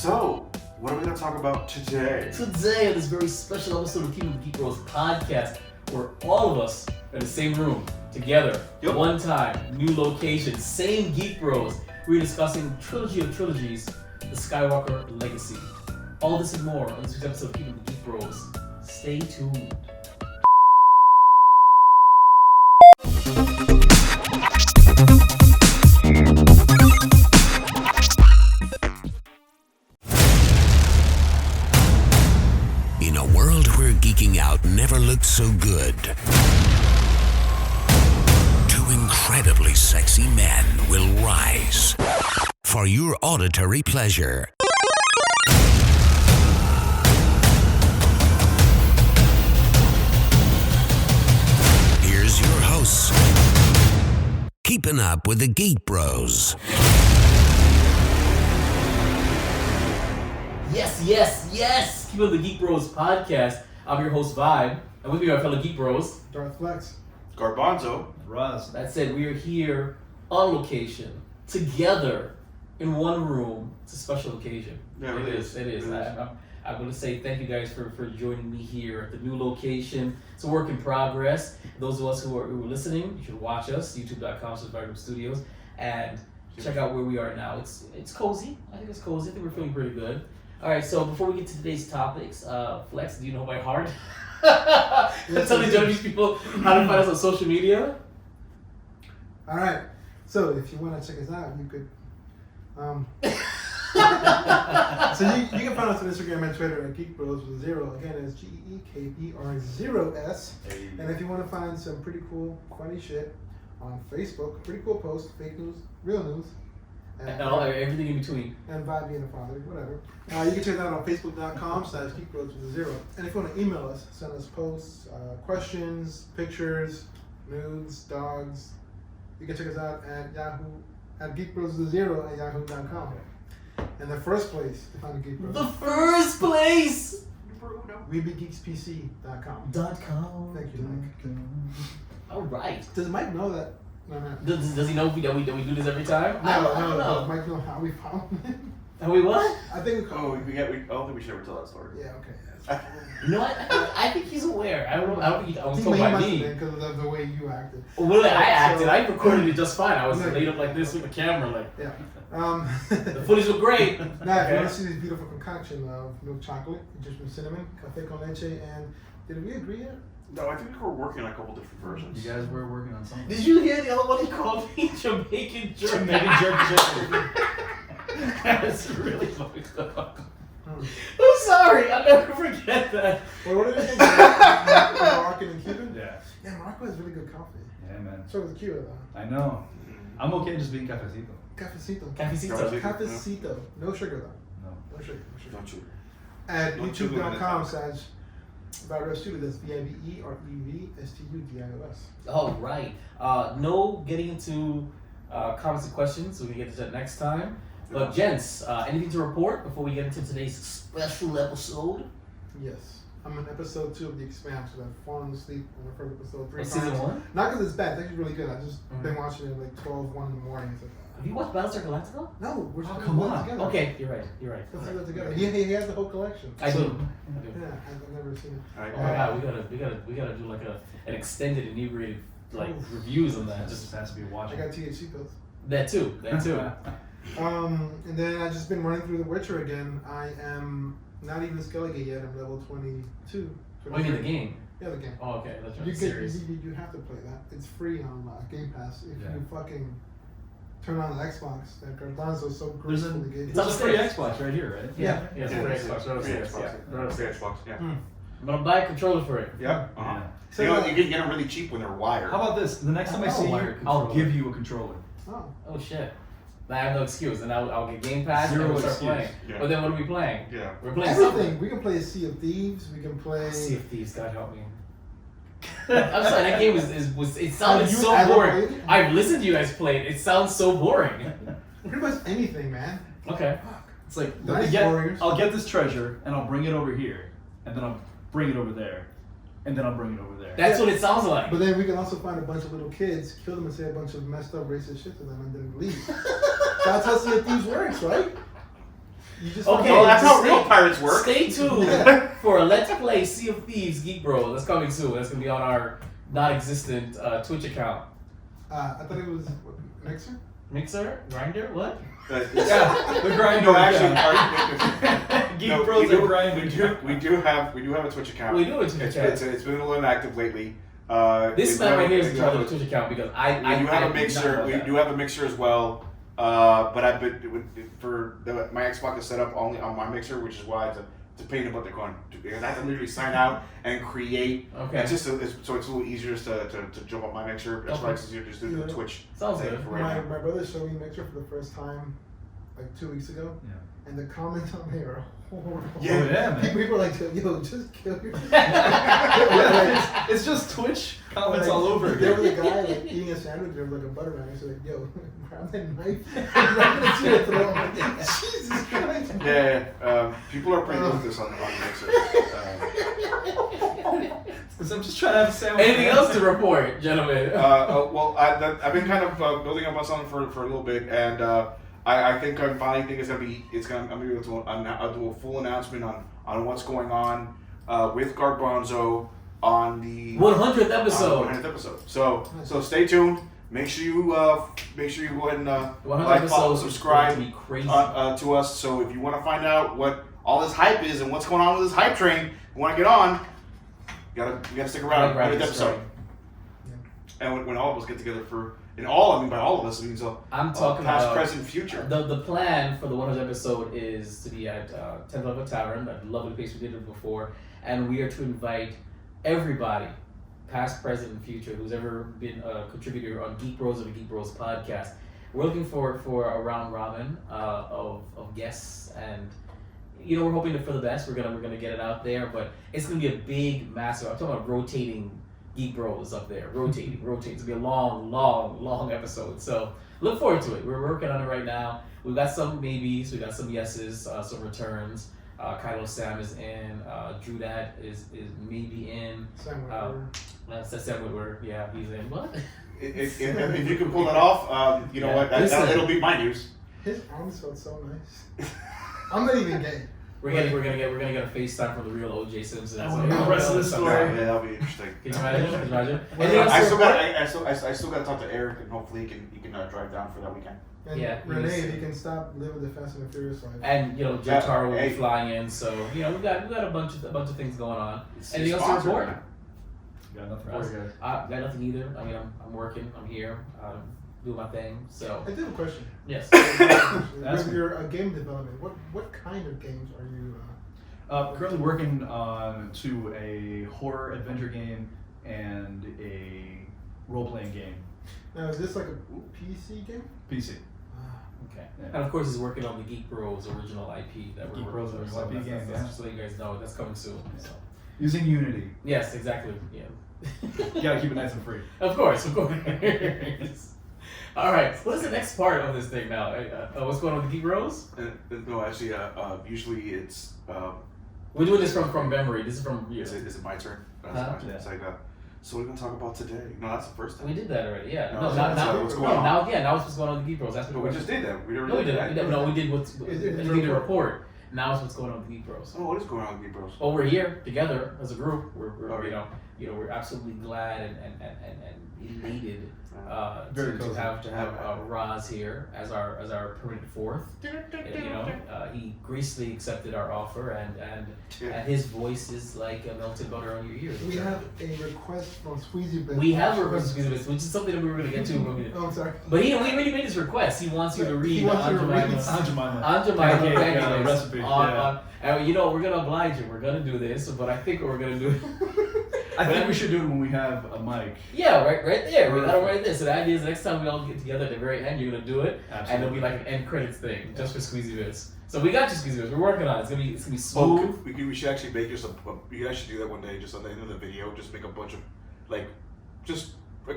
So, what are we going to talk about today? Today, on this very special episode of Keepin, the GEEK BROS podcast, where all of us are in the same room, together, one time, new location, same GEEK BROS. We're discussing Trilogy of Trilogies, the Skywalker legacy. All this and more on this week's episode of Keepin, the GEEK BROS. Stay tuned. In a world where geeking out never looked so good, two incredibly sexy men will rise for your auditory pleasure. Here's your hosts, keeping up with the GEEK BROS. Yes! Keepin, the GEEK BROS podcast. I'm your host, Vibe, and with me are our fellow GEEK BROS. Darth Flex. Garbanzo. Raz. That said, we are here on location, together, in one room. It's a special occasion. Yeah, it is. It is. I'm going to say thank you guys for joining me here at the new location. It's a work in progress. Those of us who are listening, you should watch us, youtube.com/Vibe Studios, and check out where we are now. It's cozy. I think it's cozy. I think we're feeling pretty good. All right, so before we get to today's topics, Flex, do you know by heart? Tell the Japanese people how to find us on social media. All right, so if you want to check us out, you could. So you can find us on Instagram and Twitter at Geek Bros with 0. Again, it's GEEKBROS. And if you want to find some pretty cool, funny shit on Facebook, pretty cool posts, fake news, real news. And everything in between. And Vibe being a father, whatever. You can check that out on Facebook.com/GeekBros with 0. And if you want to email us, send us posts, questions, pictures, nudes, dogs. You can check us out at GeekBros with 0 at yahoo.com. And the first place to find the Geek Bros. The first place! WeBeGeeksPC.com. Thank you, Mike. All right. Does Mike know that? No. Does he know that we do this every time? No. know. Does Mike know how we found him? Are we what? I think. I don't think we should ever tell that story. Yeah. Okay. You know what? I think he's aware. I don't think I was told he by must me. have been because of the way you acted. Well, I acted. I recorded it just fine. I was laid up like this with the camera, like. Yeah. The footage looked great. Now, if you want to see this beautiful concoction of milk chocolate, Egyptian cinnamon, cafe con leche, and did we agree yet? No, I think we're working on a couple different versions. You guys were working on something. Did you hear the other one he called me Jamaican jerk? Jamaican jerk chicken. That's really fucked up. I'm sorry, I'll never forget that. Well, what did you think of Moroccan and Cuban? Yeah, Morocco has really good coffee. Yeah, man. So is Cuba, though. I know. I'm okay just being cafecito. Cafecito. No sugar, though. No. No sugar. Don't you? At Don't you youtube.com/Vibe Studios. That's VIBEREVSTUDIOS. Oh, right. No getting into comments and questions, so we can get to that next time. But gents, anything to report before we get into today's special episode? Yes. I'm on episode 2 of The Expanse, so I've fallen asleep on the first episode 3 times. Season 1? Not because it's bad, it's actually really good. I've just been watching it like 1 in the morning. So. Have you watched Battlestar Galactica? No, we're just come on. together. Okay, you're right. Let's do that together. He has the whole collection. I do. Yeah, I've never seen it. All right. Oh my god, we gotta do like an extended inebriated reviews on that. Just has to be I watching. got THC pills. That too. And then I've just been running through The Witcher again. I am not even Skellige yet. I'm level 22. Oh, you mean the game? Yeah, the game. Oh, okay. That's right. You Serious. have to play that. It's free on Game Pass if you fucking turn on the Xbox. That Garbanzo so gracefully gave It's on the free Xbox right here, right? Yeah, it's free Xbox. Right upstairs. Right upstairs, Xbox. Yeah. I'm gonna buy a controller for it. Yep. Yeah. So, You can get them really cheap when they're wired. How about this? The next time I see you, I'll give you a controller. Oh shit. I have no excuse, and I'll get Game Pass and Zero we'll start excuse. playing. Yeah. But then what are we playing? Yeah. We're playing everything. something. We can play Sea of Thieves. We can play. Sea of Thieves, God help me. I'm sorry, that game was it sounded you so ever boring. played it? I've listened to you guys play it. It sounds so boring. Pretty much anything, man. Okay. It's like Nice warriors. I'll get this treasure and I'll bring it over here, and then I'll bring it over there, and then I'll bring it over there. That's what it sounds like. But then we can also find a bunch of little kids, kill them, and say a bunch of messed up racist shit to them, and then leave. That's how Sea of Thieves works, right? You just Okay, Well, that's how stay- real pirates work. Stay tuned Yeah. for a Let's Play Sea of Thieves Geek Bros. That's coming soon. That's gonna be on our non-existent Twitch account. I thought it was Mixer. Mixer, Grinder, what? Yeah, the grinder. No, actually, Geek no, Bros we do, and grinder. we do have a Twitch account. We do have a Twitch account. It's been a little inactive lately. This man right here is in charge of we the Twitch account because do I have a did mixer. not know We that. do have a mixer as well. But I've been my Xbox is set up only on my mixer, which is why it's a pain in the butt to go on. I have to literally sign out and create. Okay. It's just so it's a little easier just to jump on my mixer. That's why it's easier to just do the Yeah. Twitch. Sounds thing good. for right now. My brother showed me Mixer for the first time like 2 weeks ago, Yeah. and the comments on there are horrible. Yeah. Oh, yeah, man. People are like, yo, just kill yourself. Yeah, it's just Twitch comments all over There was a again. guy like eating a sandwich, there was like a butter knife. He's like, yo, grab that knife. I'm not gonna see it throw. I'm like, Jesus Christ. Yeah, people are pretty good with this on mixer. Because I'm just trying to have a sandwich. Anything else to report, gentlemen? Well, I've been kind of building up on something for a little bit, and I think I finally think I'm gonna be able to I'll do a full announcement on what's going on with Garbanzo on the 100th episode. 100th episode. So stay tuned. Make sure you go ahead and 100th like, follow, episode is subscribe going to be crazy. to us. So if you want to find out what all this hype is and what's going on with this hype train, you want to get on, you gotta stick around. Right, 100th episode. And when all of us get together by all of us, I mean, so I'm talking past, about present, future. the plan for the 100th episode is to be at 10th Level Tavern, that lovely place we did it before, and we are to invite everybody, past, present, and future, who's ever been a contributor on Geek Bros or the Geek Bros podcast. We're looking for a round robin of guests, and we're hoping for the best. We're gonna get it out there, but it's gonna be a big, massive. I'm talking about rotating Geek Bros up there, rotating. It's gonna be a long episode. So look forward to it. We're working on it right now. We've got some maybes, we got some yeses, some returns. Kylo Sam is in. Drew Dad is maybe in. Sam Whitaker. That's Sam Whitaker. Yeah, he's in. What? If you can pull that off, you know what? Listen. It'll be my news. His arms felt so nice. I'm not even gay. We're gonna get a FaceTime from the real O.J. Simpson. I wanna know the rest of the story. Yeah, that'll be interesting. Can you imagine? Well, Anything else I to still report? got I still got to talk to Eric, and hopefully he can drive down for that weekend. And Yeah, Renee, he's- if you can stop living the Fast and the Furious life. And Jotaro Yeah, will be hey. flying in, so we've got a bunch of things going on. It's Anything else to sponsored, report? man. Got nothing for you guys. Got nothing either. I mean, I'm working. I'm here. Doing my thing. So I do have a question. yes. Ask With me. your game development, what kind of games are you? Currently working on a horror adventure game and a role-playing game. Now, is this like a PC game? PC. Okay. Yeah. And of course, he's working on the Geek Bros original IP that we're Geek Bros working original on. IP game, That's yeah. just so you guys know, that's coming soon. So. Using Unity. Yes, exactly. Yeah. You gotta keep it nice and free. Of course. All right. What is the next part of this thing now? What's going on with the Geek Bros? No, actually, usually it's We're doing this from memory. This is from you. is it my turn? Uh-huh. It's like so what are we gonna talk about today? No, that's the first time. We did that already. Yeah. No, No, that's now what's going on. now it's what's going on with the Geek Bros. That's what No, we're we just did that. We already No, we did did. that. No, we did what's Is it the report. Now it's what's going on with the Geek Bros. Oh, what is going on with Geek Bros? Well, we're here together as a group. We're Okay. we're absolutely glad and elated Very to cozy. have Roz here as our permanent fourth. He gracefully accepted our offer, and his voice is like a melted butter on your ears. We have a request from Squeezy Bit. We have a request, which is something that we were going to get to. Oh, I'm sorry. But we already made his request. He wants you to read He wants you to read Aunt Jemima. Aunt Jemima Pancake, pancake recipe. on, and we're gonna oblige you. We're gonna do this, but I think what we're gonna do. I think we should do it when we have a mic. Yeah, right there. We got it right there. So the idea is next time we all get together at the very end, you're gonna do it, Absolutely. and it'll be like an end credits thing just for Squeezy Bits. So we got you, Squeezy Bits. We're working on it. It's gonna be Oh, smooth. we should actually make just you guys should do that one day, just on the end of the video, just make a bunch of just a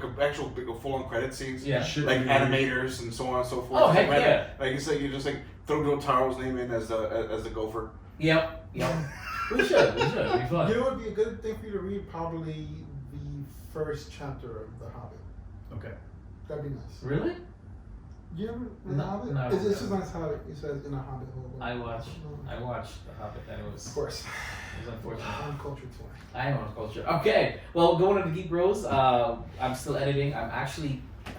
full-on credit scenes. Yeah. Should Like we- animators and so on and so forth. Oh, heck yeah. Like it's like you just throw Jotaro's name in as the gopher. Yep. We should. It'd be fun. You know what would be a good thing for you to read? Probably the first chapter of The Hobbit. Okay. That'd be nice. Really? You ever read No, The Hobbit? no, It's no. just nice how it says in a Hobbit hole. I watched The Hobbit, and it Of was course. unfortunate. Uncultured toy. I am on culture. Okay, well, going on to Geek Bros, I'm still editing. I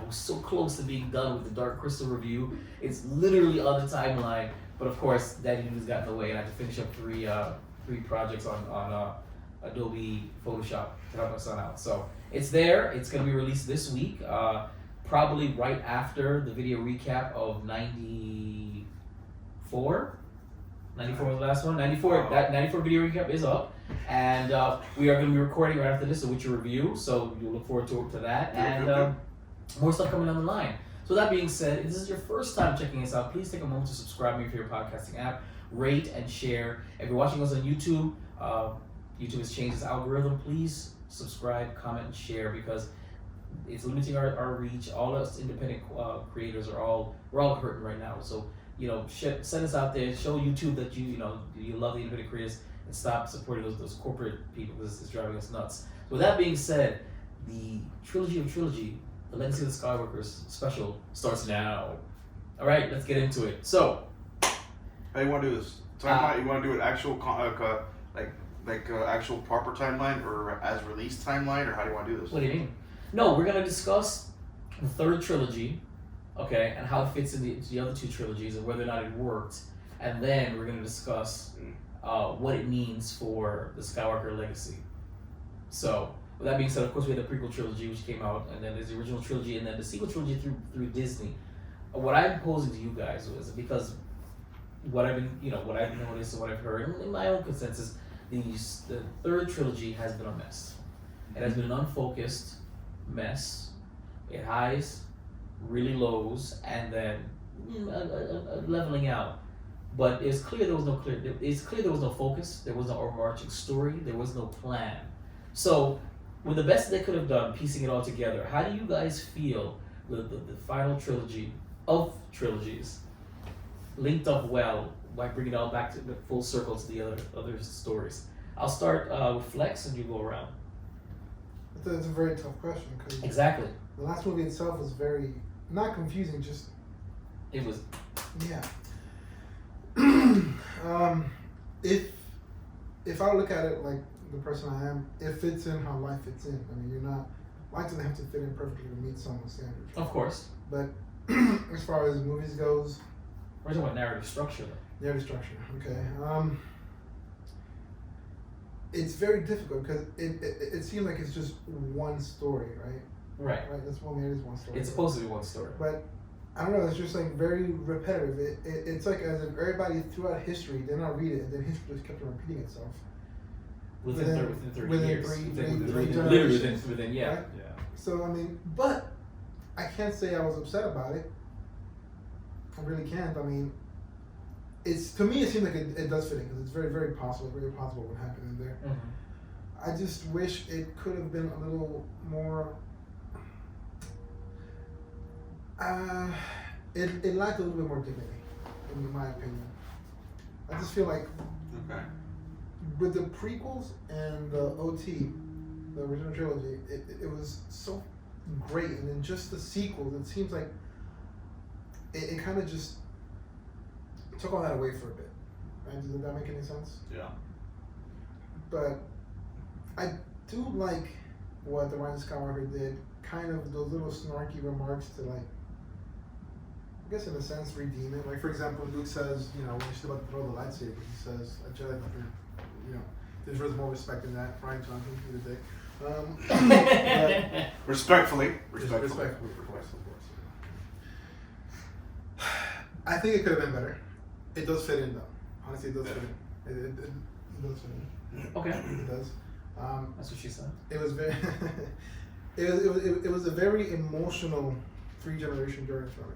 was so close to being done with the Dark Crystal review. It's literally on the timeline, but of course, Daddy News got in the way, and I had to finish up three projects on Adobe Photoshop to help my son out. So it's there. It's gonna be released this week, probably right after the video recap of 94. 94 was the last one. 94. That 94 video recap is up, and we are going to be recording right after this a Witcher review. So you'll look forward to that, and more stuff coming down the line. So that being said, if this is your first time checking us out, please take a moment to subscribe to your favorite podcasting app, rate and share. If you're watching us on YouTube, YouTube has changed its algorithm. Please subscribe, comment, and share because it's limiting our reach. All us independent creators we're all hurting right now. So send us out there. Show YouTube that you love the independent creators and stop supporting those corporate people because it's driving us nuts. So with that being said, the trilogy of trilogy, the Legacy of the Skywalkers special starts now. All right, let's get into it. So, How you want to do this? Timeline? You want to do an actual actual proper timeline or as released timeline, or how do you want to do this? what do you mean? No, we're gonna discuss the third trilogy, okay, and how it fits into the other two trilogies and whether or not it worked, and then we're gonna discuss what it means for the Skywalker legacy. So, with that being said, of course, we had the prequel trilogy which came out, and then there's the original trilogy, and then the sequel trilogy through Disney. What I'm posing to you guys was because what I've noticed and what I've heard, and in my own consensus, the third trilogy has been a mess. It has been an unfocused mess. It highs, really lows, and then a leveling out. But it's clear there was no focus. There was no overarching story. There was no plan. So, with the best they could have done, piecing it all together, how do you guys feel the final trilogy of trilogies linked up well by bringing it all back to the full circle to the other stories? I'll start with Flex, and you go around. It's a very tough question because Exactly. the last movie itself was very not confusing. Just It was. yeah. If I look at it like the person I am, it fits in how life fits in. I mean, life doesn't have to fit in perfectly to meet someone's standards. Of course. But as far as movies goes, We're talking about narrative structure. narrative structure. Okay. It's very difficult because it seems like it's just one story, right? Right. Right. That's one. It is one story. It's supposed to be one story. But I don't know. It's just like very repetitive. It's like as if everybody throughout history did not read it, and then history just kept on repeating itself. Within 30 within years. three Literally generations, within right? Yeah. So I mean, but I can't say I was upset about it. I really can't. I mean, to me it seems like it does fit in because it's very very possible what happened in there. Mm-hmm. I just wish it could have been a little more. It lacked a little bit more dignity, in my opinion. I just feel like Okay. with the prequels and the OT, the original trilogy, it was so great, and then just the sequels, it seems like it kind of just took all that away for a bit. Right? Does that make any sense? Yeah. But I do like what the Rise of Skywalker did. Kind of those little snarky remarks to I guess in a sense redeem it. Like for example, Luke says, when he's about to throw the lightsaber, he says, "A Jedi, there's more respect than that." Ryan Johnson, you the dick. Respectfully, Of course. I think it could have been better. It does fit in though. Honestly, it does fit in. It does fit in. Okay. It does. That's what she said. It was very. it was a very emotional 3-generation journey for me.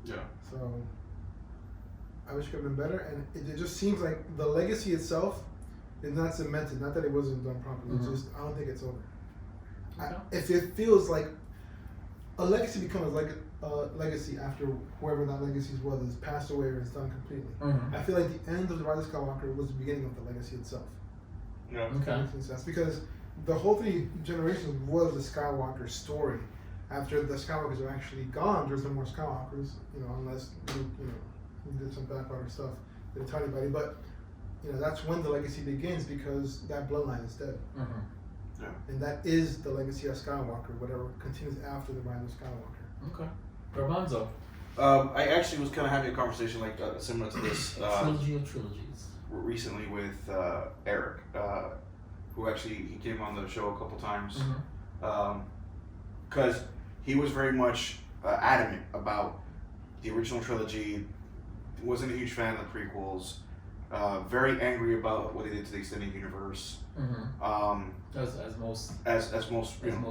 Yeah. So I wish it could have been better, and it just seems like the legacy itself is not cemented. Not that it wasn't done properly. Mm-hmm. It's just I don't think it's over. Okay. If it feels like a legacy becomes like a legacy after whoever that legacy was has passed away or is done completely. Mm-hmm. I feel like the end of the Rise of Skywalker was the beginning of the legacy itself. Yeah. Okay. That makes sense because the whole 3 generations was the Skywalker story, after the Skywalkers are actually gone, there's no more Skywalkers, unless Luke, he did some backwater stuff, didn't tell anybody, but, that's when the legacy begins because that bloodline is dead. Mm-hmm. Yeah. And that is the legacy of Skywalker, whatever continues after the rise of Skywalker. Okay. Garbanzo. I actually was kind of having a conversation similar to this Trilogy of trilogies. recently with Eric, who actually he came on the show a couple times, because he was very much adamant about the original trilogy. Wasn't a huge fan of the prequels. Very angry about what they did to the extended universe. Mm-hmm. As most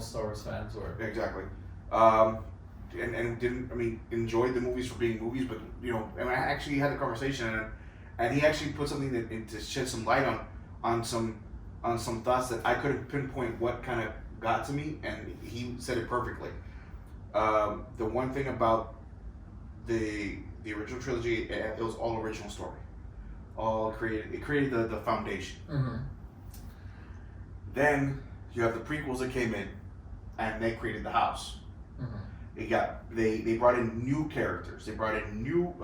Star Wars fans were. Exactly. And didn't enjoyed the movies for being movies, but I actually had a conversation and he actually put something to shed some light on some thoughts that I couldn't pinpoint what kind of got to me, and he said it perfectly. The one thing about the original trilogy, it was all original story. It created the foundation. Mm-hmm. Then you have the prequels that came in, and they created the house. Mm-hmm. They brought in new characters. They brought in new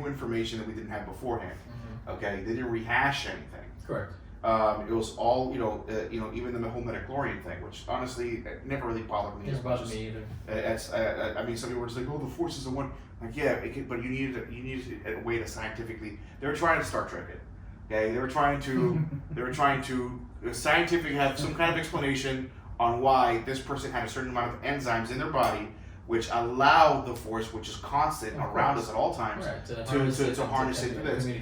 information that we didn't have beforehand. Mm-hmm. Okay, they didn't rehash anything. Correct. It was all even the whole midichlorian thing, which honestly it never really bothered me. It doesn't bother me either. Some people were just like, "Oh, the Force is the one." Like, yeah, but you needed a way to scientifically. They were trying to Star Trek it. Okay, they were trying to scientifically have some kind of explanation on why this person had a certain amount of enzymes in their body, which allow the Force, which is constant around us at all times, right, to harness it.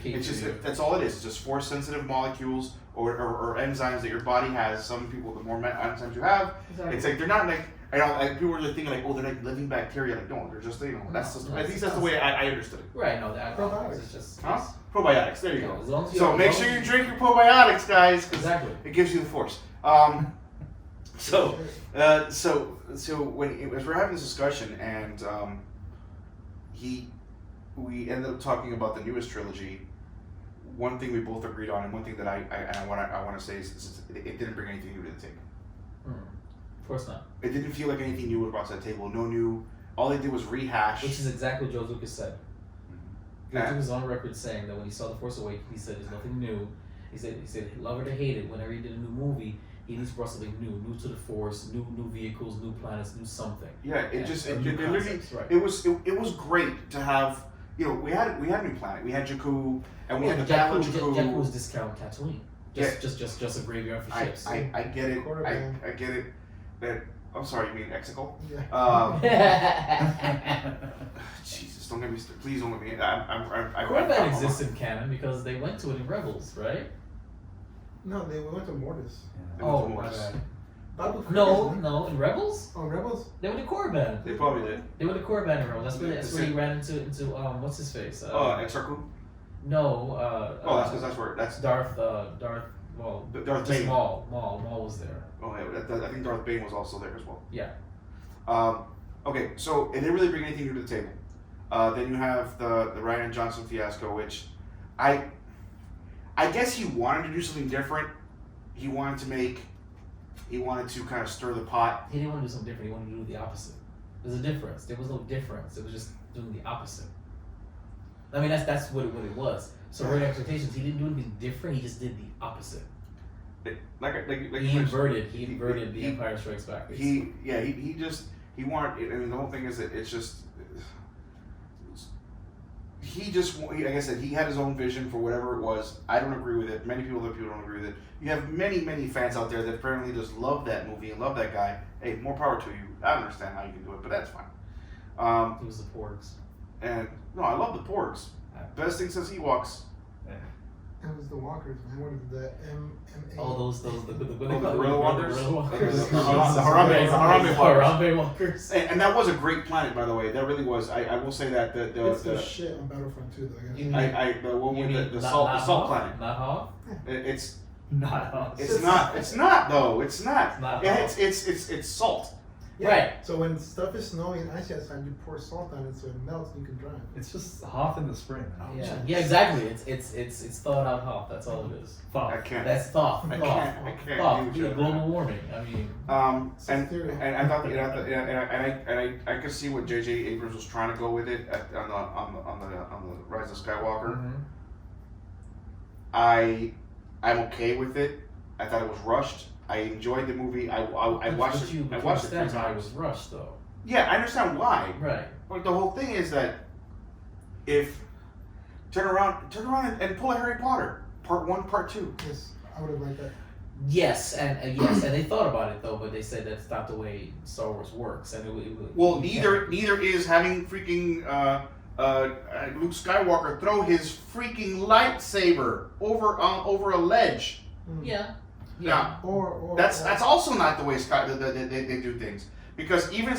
It's just that's all it is. It's just Force sensitive molecules or enzymes that your body has. Some people, the more enzymes you have, it's like they're not like. People were thinking like, oh, they're like living bacteria. Like, no, they're just that's just, at least that's the way I understood it. Right. No, that Probiotics. is just Probiotics. There you go. As long as So make sure you drink your probiotics, guys, because exactly. it gives you the Force. So when as we're having this discussion, and we ended up talking about the newest trilogy. One thing we both agreed on, and one thing that I want to say is it didn't bring anything new to the table. Of course not. It didn't feel like anything new was brought to the table. No new. All they did was rehash. Which is exactly what George Lucas said. Yeah. George Lucas was on record saying that when he saw The Force Awakens, he said there's nothing new. He said love it or hate it. Whenever he did a new movie, he needs to bring something new to the Force, new vehicles, new planets, new something. Yeah, it new literally concepts, right. it was great to have. We had a new planet. We had Jakku, and we had the battle of Jakku. Jakku was discount Tatooine. Just a graveyard for ships. I get it. I get it. That I'm sorry. You mean Exegol? Yeah. Jesus, don't get me. Please don't let me. Korriban exists in canon because they went to it in Rebels, right? No, they went to Mortis. Oh, my bad. Babu No, in Rebels? Oh, Rebels? They went to Korriban. They probably did. They went to Korriban in Rebels. That's where he ran into what's his face? Exarku? No. That's because that's where that's Darth. Well, Darth Bane. Maul was there. Oh yeah, I think Darth Bane was also there as well. Yeah. Okay, so it didn't really bring anything new to the table. Then you have the Rian Johnson fiasco, which I guess he wanted to do something different. He wanted to kind of stir the pot. He didn't want to do something different. He wanted to do the opposite. There's a difference. There was no difference. It was just doing the opposite. I mean, that's what it was. So her expectations, he didn't do anything different. He just did the opposite. He inverted the Empire Strikes Back. He wanted. I mean, the whole thing is that it's just. Like I said, he had his own vision for whatever it was. I don't agree with it. Many people don't agree with it. You have many fans out there that apparently just love that movie and love that guy. Hey, more power to you. I don't understand how you can do it, but that's fine. It was the Porgs. And no, I love the Porgs. Best thing since Ewoks. It was the Walkers, man. What is the MMA? Oh, those the Gorilla Walkers? The Harambe Walkers. And that was a great planet, by the way. That really was. I will say that It's the shit on Battlefront 2, though. the one with the salt planet. Not Hoth? It's not. It's not though. It's not. Not It's salt. Yeah. Right. So when stuff is snowing and icy outside, you pour salt on it so it melts and you can drive. It's just Hoth in the spring. Yeah, exactly. It's thawed out Hoth. That's all it is. I can't. That's Thoth. I Thoth. can't Thoth. do Yeah, it. global warming. I mean, And I thought, and I could see what J.J. Abrams was trying to go with it on the Rise of Skywalker. I'm okay with it. I thought it was rushed. I enjoyed the movie. I watched it. I watched it 3 It times. was rushed though. Yeah, I understand why. Right. But the whole thing is that if turn around and pull a Harry Potter part 1, part 2. Yes, I would have liked that. Yes, and yes, and they thought about it though, but they said that's not the way Star Wars works, and Well, neither is having freaking Luke Skywalker throw his freaking lightsaber over a ledge. Yeah. Yeah. Or That's also not the way they do things. Because even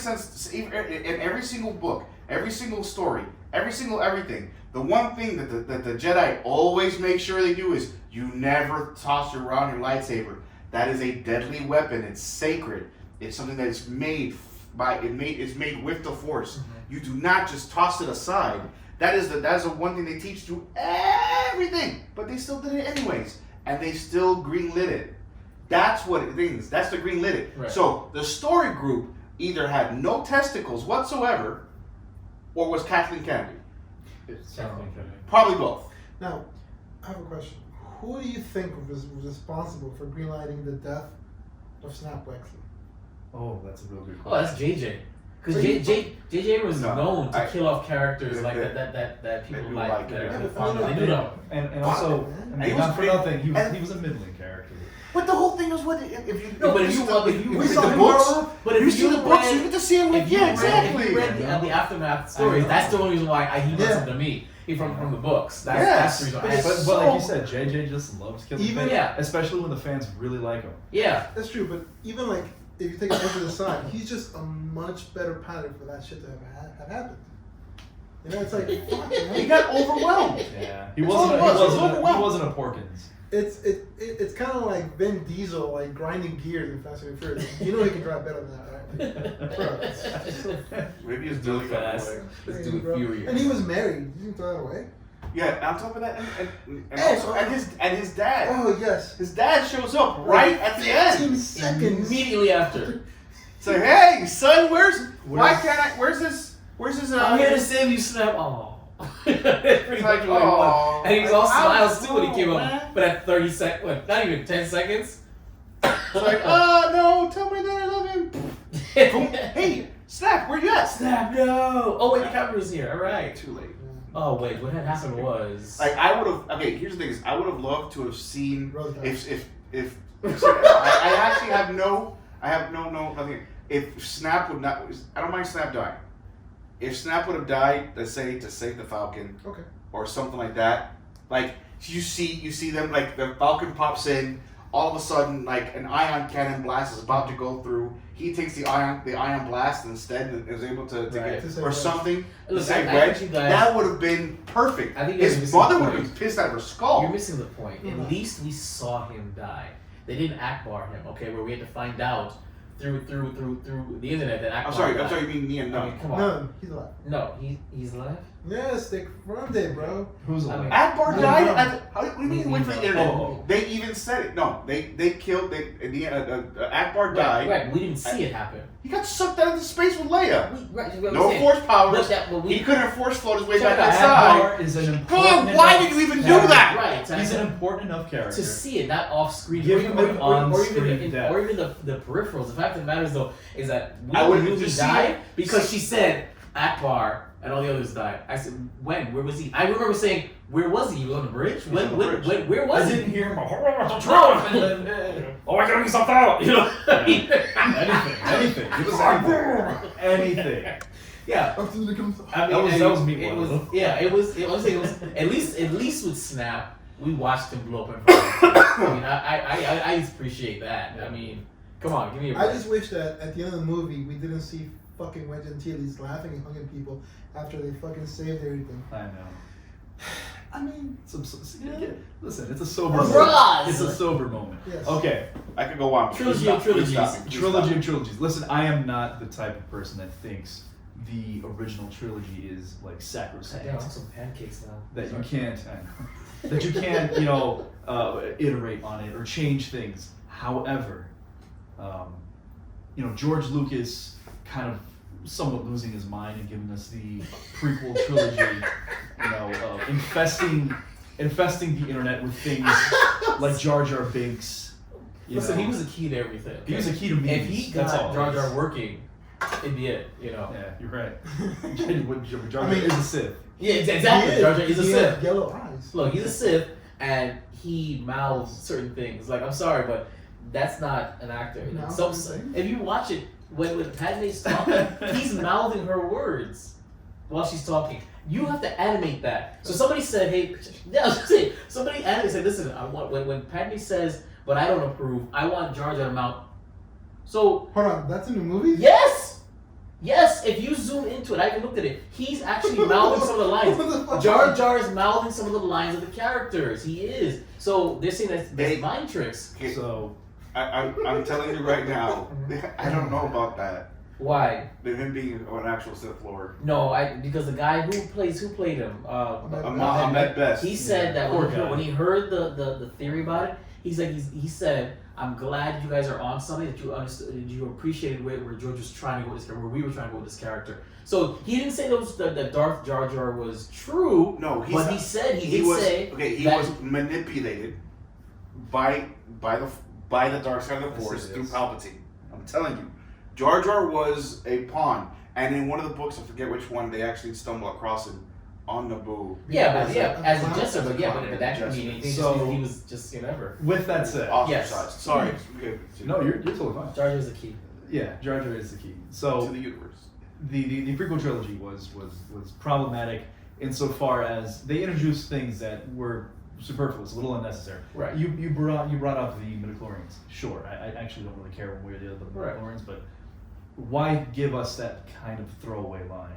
in every single book, every single story, every single everything, the one thing that the Jedi always make sure they do is you never toss around your lightsaber. That is a deadly weapon. It's sacred. It's something that is made with the Force. You do not just toss it aside. That is the one thing they teach through everything. But they still did it anyways, and they still greenlit it. That's what it means. That's the greenlit it. Right. So the story group either had no testicles whatsoever, or was Kathleen Kennedy. Probably both. Now, I have a question. Who do you think was responsible for greenlighting the death of Snap Wexley? Oh, that's a real good Oh, question. that's JJ. Because So you- JJ was No, known to I- kill off characters like that- that people people like. like, That yeah. are Yeah, fond but of. They knew that. And also, Fuck, man. I mean, He was not for big- nothing, he and- was a middling character. But the whole thing is what if you No, but if you read we the saw him books, grow up, But if you see the books, you read, get to see him like if you exactly. If you read the aftermath stories, know. that's the only reason why he Yeah. listened to me. From the books. That's Yes. the reason. But why. it's But like you so- said, JJ just loves killing Even- fans, Yeah. especially when the fans really like him. Yeah. That's true, but even like if you take it over the side, he's just a much better pilot for that shit to have happened. You know, it's like fuck, man. He got overwhelmed. Yeah, he It's all it was. It was he overwhelmed. wasn't a Porkins. It's kind of like Vin Diesel like grinding gears in Fast and Furious. You know he can drive better than that, right? Bro, it's just so Maybe his Do Billy it got fast. away. Let's crazy, do it bro. furious. And he was married. You can throw that away. Yeah, on top of that, and Hey, also and his dad. Oh yes. His dad shows up right at the 15 end. seconds. Immediately after. It's like, hey, son, where's his I'm here to save you, Snap. Oh. Pretty much like, what it aw. was. And he was all Like, smiles too when he oh, came man. up. But at 30 seconds, what, not even 10 seconds. It's like, oh no, tell me that I love him. Hey, Snap, where you at? Snap, no. Oh, wait, the camera's here. All right. Too late. Oh, wait, what had happened was. Like I would have. Okay, here's the thing: is I would have loved to have seen Rose if I actually have no nothing. If Snap would not, I don't mind Snap dying. If Snap would have died, let's say to save the Falcon Okay. or something like that, like you see them like the Falcon pops in. All of a sudden, like an ion cannon blast is about to go through. He takes the ion blast instead and is able to Right. get To save or Wedge. something. To Look, save I Wedge. think you guys- That would have been perfect. I think you guys are His missing mother the would have point. been pissed out of her skull. You're missing the point. At Mhm. least we saw him die. They didn't Akbar him, okay? Where we had to find out through the internet that Akbar. I'm sorry. You mean me and I no? mean, come on. No, he's alive. No, he's alive. Yes, they confirmed it, bro. Who's I alive? mean- Akbar No, died. no. What do you mean? Wait for the internet. Oh. They even said it. No, they killed. Akbar died. Right. We didn't see it happen. He got sucked out into space with Leia. No saying. force powers. But we He couldn't force float his way Check back out inside. Akbar is an important. God, why enough did you even do character. that? right. He's an important enough character. to see it, not off screen, Give or him even, an or even on-screen death. or even the peripherals. The fact of the matter is, though, is that we I wouldn't knew he just died see- because she said Akbar and all the others died. I said, when? Where was he? I remember saying, where was he? He was on the bridge. was on the bridge. Where was I he? didn't hear him. Oh, I gotta get something out. You know. Anything. It was anything. Yeah. Until it comes. I mean, That was me. It was, yeah, it was. I'm saying it was at least with Snap, we watched him blow up in front of us. I mean, I appreciate that. I mean, come on, give me a break. I just wish that at the end of the movie we didn't see fucking Wedge Antilles laughing and hugging people after they fucking saved everything. I know. I mean, listen, it's a sober Bros! moment. It's a sober moment. Yes. Okay. I could go on. Trilogy of trilogies. Trilogy of trilogies. Listen, I am not the type of person that thinks the original trilogy is like sacrosanct. Yeah, I want some pancakes now. That you can't, iterate on it or change things. However, George Lucas kind of somewhat losing his mind and giving us the prequel trilogy, infesting the internet with things like Jar Jar Binks. Listen, he was a key to everything. He was a key to me. If he got Jar Jar working, it'd be it, Yeah, you're right. Jar Jar is a Sith. Yeah, exactly. Jar Jar is a Sith. Yellow eyes. Look, he's a Sith, and he mouths certain things. Like, I'm sorry, but that's not an actor. No, So if you watch it, when Padme's talking, he's mouthing her words while she's talking. You have to animate that. So somebody said, hey, somebody animated said, listen, I want when Padme says, but I don't approve, I want Jar Jar to mouth. So Hold on, that's in the movie? Yes, if you zoom into it, I even looked at it. He's actually mouthing some of the lines. Jar Jar is mouthing some of the lines of the characters. He is. So they're saying that's mind tricks. Okay, So I'm telling you right now, I don't know about that. Why? Him being an actual Sith Lord. No, because the guy who played him, Ahmed Best. he said that Poor guy. when he heard the theory about it, he said, I'm glad you guys are on something that you understood, you appreciated where George was trying to go with this character, where we were trying to go with this character. So he didn't say that Darth Jar Jar was true. No, he did say he was manipulated by the dark side of the Force through Palpatine. I'm telling you, Jar Jar was a pawn, and in one of the books, I forget which one, they actually stumble across him on Naboo. As a jester, but that could mean anything. So- He was just whatever. with that said, Ostracized. Sorry. no, you're totally fine. Jar Jar is the key. Yeah, Jar Jar is the key. To So the universe. the prequel trilogy was problematic insofar as they introduced things that were superfluous, a little unnecessary. Right. You brought up the midichlorians. Sure, I actually don't really care one way or the other about the Right. midichlorians, but why give us that kind of throwaway line?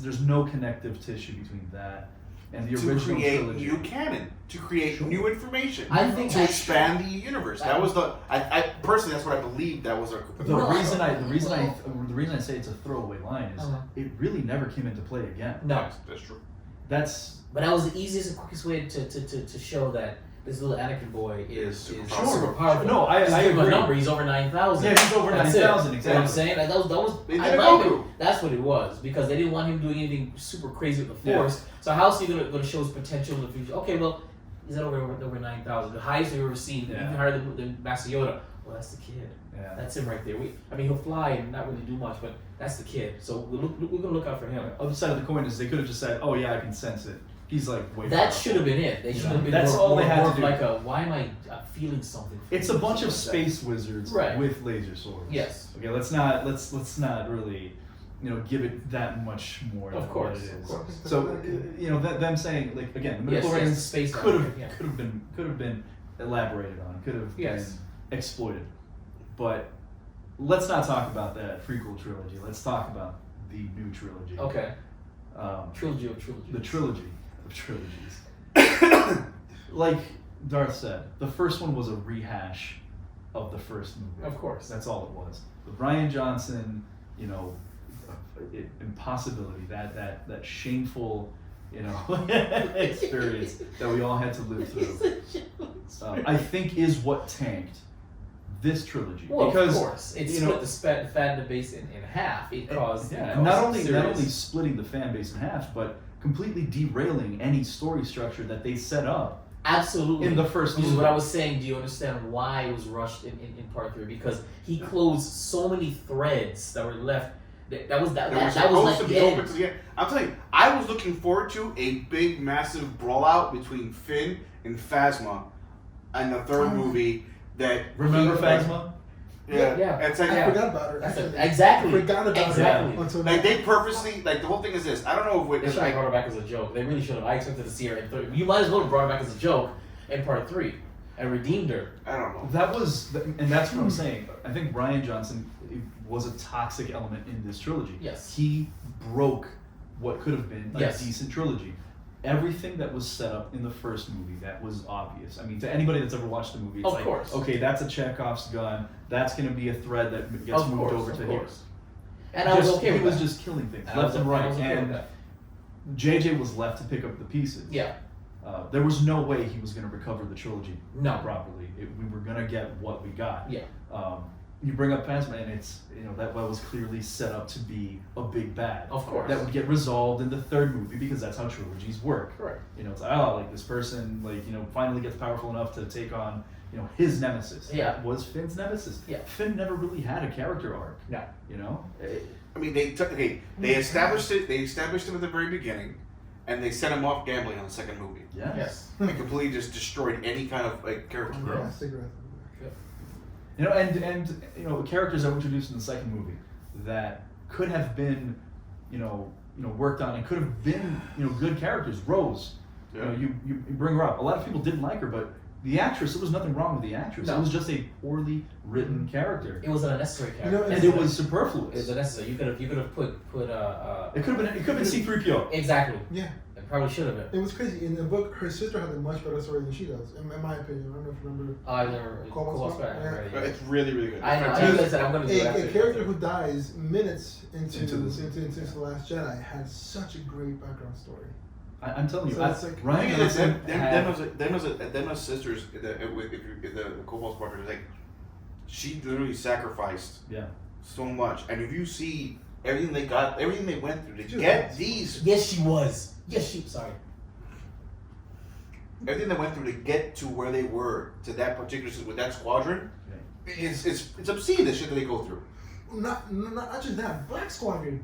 There's no connective tissue between that and the To original create trilogy. new canon, to create new information, I think to expand the universe. That was I personally, that's what I believe. That was our. The reason I say it's a throwaway line is it really never came into play again. No. That's true. But that was the easiest and quickest way to show that this little Anakin boy is super Sure. powerful. No, I Just give him a agree. number. He's over 9,000. Yeah, he's over That's 9,000, it. exactly. You know what I'm saying? Like, that was They I did a like Goku. it. That's what it was, because they didn't want him doing anything super crazy with the Yeah. Force. So how else are you gonna show his potential in the future? Okay, well, he's at over 9,000. The highest we've ever seen, Yeah. even higher than Master Yoda. Well, that's the kid. Yeah. That's him right there. He'll fly and not really do much, but that's the kid. So we're gonna look out for him. Other side of the coin is they could have just said, "Oh yeah, I can sense it." He's like way. That powerful. should have been it. They should have been That's more, all more, they had more to do. like why am I feeling something? It's a bunch of Something like that. space wizards Right. with laser swords. Yes. Okay, let's not really, give it that much more Of than course, what it of is. course. So them saying like again, the Yes, midichlorians yes, the space could market, yeah. have been elaborated on, could have Yes. been exploited, but let's not talk about that prequel trilogy. Let's talk about the new trilogy. Okay. Trilogy of trilogies. Like Darth said, the first one was a rehash of the first movie. Of course. That's all it was. The Bryan Johnson, impossibility, that shameful, experience that we all had to live through, I think is what tanked this trilogy. Well, because, of course, it split the fan base in half. It caused not only serious- splitting the fan base in half, but completely derailing any story structure that they set up. Absolutely. In the first Which is movie. what I was saying. Do you understand why it was rushed in part 3? Because he closed so many threads that were left. That was That was like supposed to the be open end. to the end. I'm telling you, I was looking forward to a big, massive brawlout between Finn and Phasma in the third movie. That Remember he- Phasma? Yeah. It's like I forgot about her. That's exactly. I forgot about Exactly. her. Until like they purposely the whole thing is this. I don't know if They it's should have like brought her back as a joke. They really should have. I expected to see her in 3. You might as well have brought her back as a joke in part 3 and redeemed her. I don't know. And that's what I'm saying. I think Bryan Johnson was a toxic element in this trilogy. Yes. He broke what could have been a Yes. decent trilogy. everything that was set up in the first movie that was obvious. I mean, to anybody that's ever watched the movie, it's Of like, course. okay, that's a Chekhov's gun. That's going to be a thread that gets moved over to here. And I was okay with He was that. just killing things And I left was- and I right, was okay with and that. JJ was left to pick up the pieces. Yeah. There was no way he was going to recover the trilogy No. properly. We were going to get what we got. Yeah. You bring up Phasma, and it's that was clearly set up to be a big bad. Of course. That would get resolved in the third movie because that's how trilogies work. Correct. It's like this person finally gets powerful enough to take on his nemesis. Yeah. That was Finn's nemesis. Yeah. Finn never really had a character arc. No. I mean, they established it. They established him at the very beginning, and they sent him off gambling on the second movie. Yes. They completely just destroyed any kind of character Yeah, growth. cigarette. And characters that were introduced in the second movie that could have been, worked on and could have been, good characters. Rose, Yeah. you bring her up. A lot of people didn't like her, but the actress, there was nothing wrong with the actress. No. It was just a poorly written character, It was an unnecessary character. and it was superfluous. It was unnecessary. You could have put It could have been C-3PO. exactly. Yeah, It probably should have been. it was crazy. In the book, her sister had a much better story than she does, in my opinion. I don't know if you remember. Either Cobalt Cobalt Spark? Spark, Yeah. right. It's really, really good. I know. It's I fantastic. said I'm gonna do it after. A character who dies minutes into Into The Last Jedi had such a great background story. I'm telling you, So it's like- Ryan Johnson had- Then those sisters, the Cobalt Spark, she literally sacrificed yeah. so much. And if you see everything they went through to She get was. these, Yes, she was. Sorry. everything they went through to get to where they were, to that particular, with that squadron, it's obscene, the shit that they go through. Not just that, Black Squadron.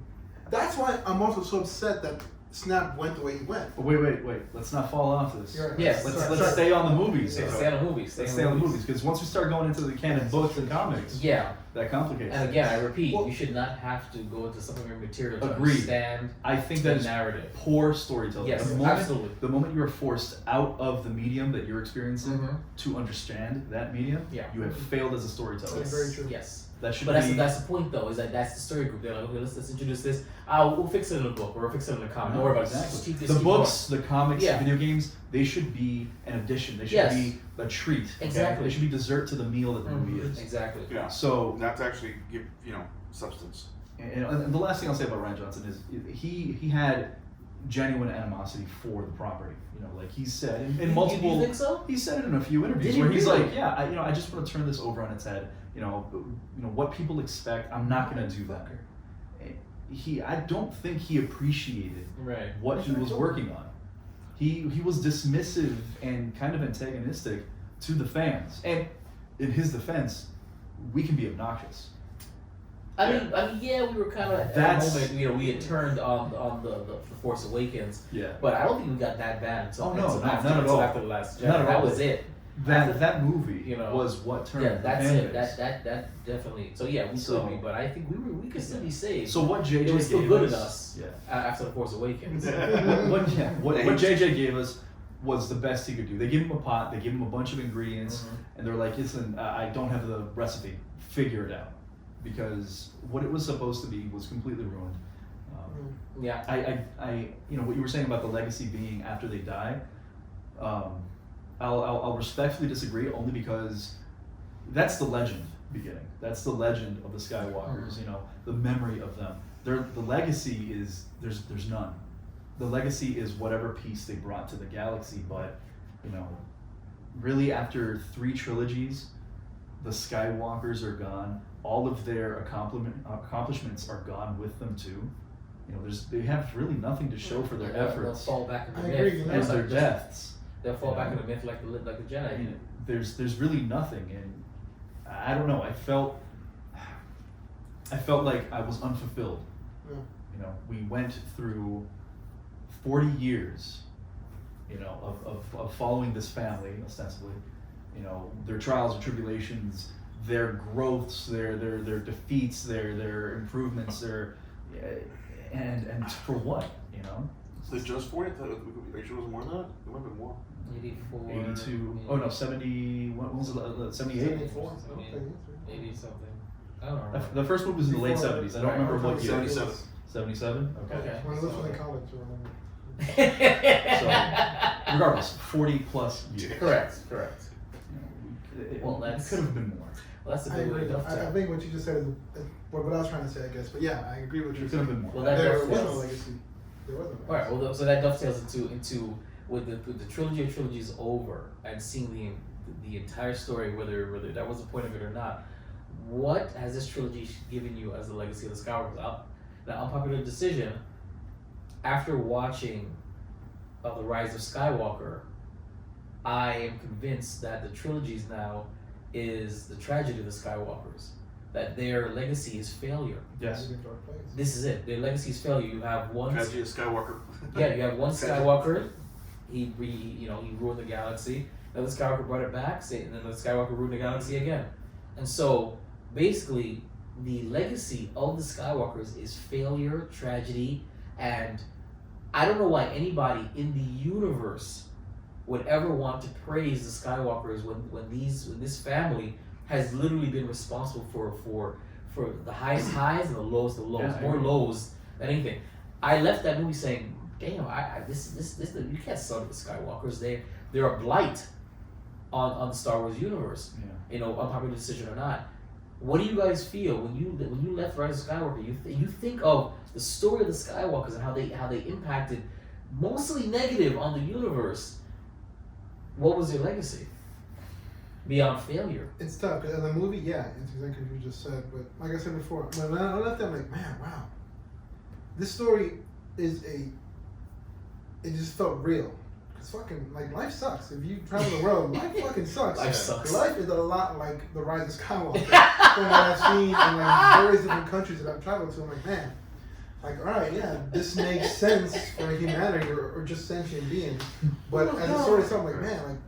That's why I'm also so upset that Snap went the way he went. But wait. Let's not fall off this. You're right. Yes. Let's stay on the movies. Yeah, stay on the movies. Let's stay on the movies, because once we start going into the canon books and comics, Yeah. that complicates And things. again, I repeat, Well- you should not have to go into supplementary material to Agreed. understand I think the that is narrative. poor storytelling. Yes, absolutely. The moment you are forced out of the medium that you're experiencing Mhm. to understand that medium, Yeah. you have failed as a storyteller. Yes. Very true. Yes. That should But be. that's the point, though, is that's the story group. They're like, okay, let's introduce this. We'll fix it in a book, or we'll fix it in a comic. Don't worry about it. Just keep this. The keep books, the comics, Yeah. the video games, they should be an addition. They should Yes. be a treat. Okay? Exactly. They should be dessert to the meal that the going. movie is. Exactly. Yeah. So, Not to actually give substance. and the last thing I'll say about Ryan Johnson is he had genuine animosity for the property. Like he said in multiple. You think so? He said it in a few interviews Did he where he's really? like, yeah, I just want to turn this over on its head. What people expect, I'm not going to do that. I don't think he appreciated Right. what he was working on. He was dismissive and kind of antagonistic to the fans. And in his defense, we can be obnoxious. I mean, yeah, we were kind of at That's- the moment, we had turned on the Force Awakens, Yeah. but I don't think we got that bad until, Oh, no, until not after, at until all. after the Last Jedi. Not at That all. was it. That movie You know, was what turned Yeah, the that's fan it. base. That definitely. So yeah, we So- could be, but I think we could still be saved. So what JJ it was still gave good us, at us Yeah. after the Force Awakens. What JJ gave us was the best he could do. They gave him a pot, they gave him a bunch of ingredients, Mhm. and they're like, listen, I don't have the recipe. Figure it out. Because what it was supposed to be was completely ruined. Yeah. I what you were saying about the legacy being after they die, I'll respectfully disagree, only because that's the legend beginning. That's the legend of the Skywalkers. The memory of them. The legacy is there's none. The legacy is whatever piece they brought to the galaxy. But really after 3 trilogies, the Skywalkers are gone. All of their accomplishments are gone with them too. They have really nothing to show for their They'll efforts fall back in the I myth. agree, and Just their like- deaths. They'll fall back in the myth like the Jedi. I mean, there's really nothing, and I don't know. I felt like I was unfulfilled. Yeah. We went through 40 years, of following this family ostensibly. Their trials and tribulations, their growths, their defeats, their improvements, and for what? So just 40? Are you sure it was more than that? It might have been more. 84. 82. Oh no, 70. What was it? 78. 74. Okay. 80 something. I don't know. The first one was in the late Before- 70s. I don't remember what year. 77. 77. Okay. Okay. When I was in college, I remember. So, regardless, 40 plus years. Correct. You know, Well, it that's- could have been more. Well, that's a I good way agree. to I dovetail. think what you just said is what I was trying to say, I guess. But yeah, I agree with It you. could have been more. Well, that There was dovetails. no legacy. There was no All right. legacy. Well, so that dovetails into with the trilogy of trilogies over and seeing the entire story, whether that was the point of it or not. What has this trilogy given you as the legacy of the Skywalkers? Now, unpopular decision. After watching The Rise of Skywalker, I am convinced that the trilogies now is the tragedy of the Skywalkers. That their legacy is failure. Yes. Moving dark place. This is it. Their legacy is failure. You have one. Tragedy of Skywalker. Yeah, you have one Skywalker. He ruined the galaxy. Another Skywalker brought it back. And then the Skywalker ruined the galaxy again. And so, basically, the legacy of the Skywalkers is failure, tragedy, and I don't know why anybody in the universe would ever want to praise the Skywalkers when this family has literally been responsible for the highest highs and the lowest of lows. Yeah, I More agree. lows than anything. I left that movie saying, damn, this you can't start with the Skywalkers. They're a blight on the Star Wars universe. Yeah. Unpopular decision or not. What do you guys feel when you left Rise of Skywalker? You think of the story of the Skywalkers and how they impacted mostly negative on the universe. What was their legacy? Beyond failure. It's tough because the movie, yeah, it's exactly what you just said. But like I said before, when I left there, I'm like, man, wow, this story it just felt real. Cause fucking like life sucks. If you travel the world, life fucking sucks. Life sucks. Life is a lot like the Rise of Skywalker from what I've seen in like various different countries that I've traveled to. I'm like, man, like, all right, yeah, this makes sense for humanity or just sentient beings. But as a story itself, I'm like, man, like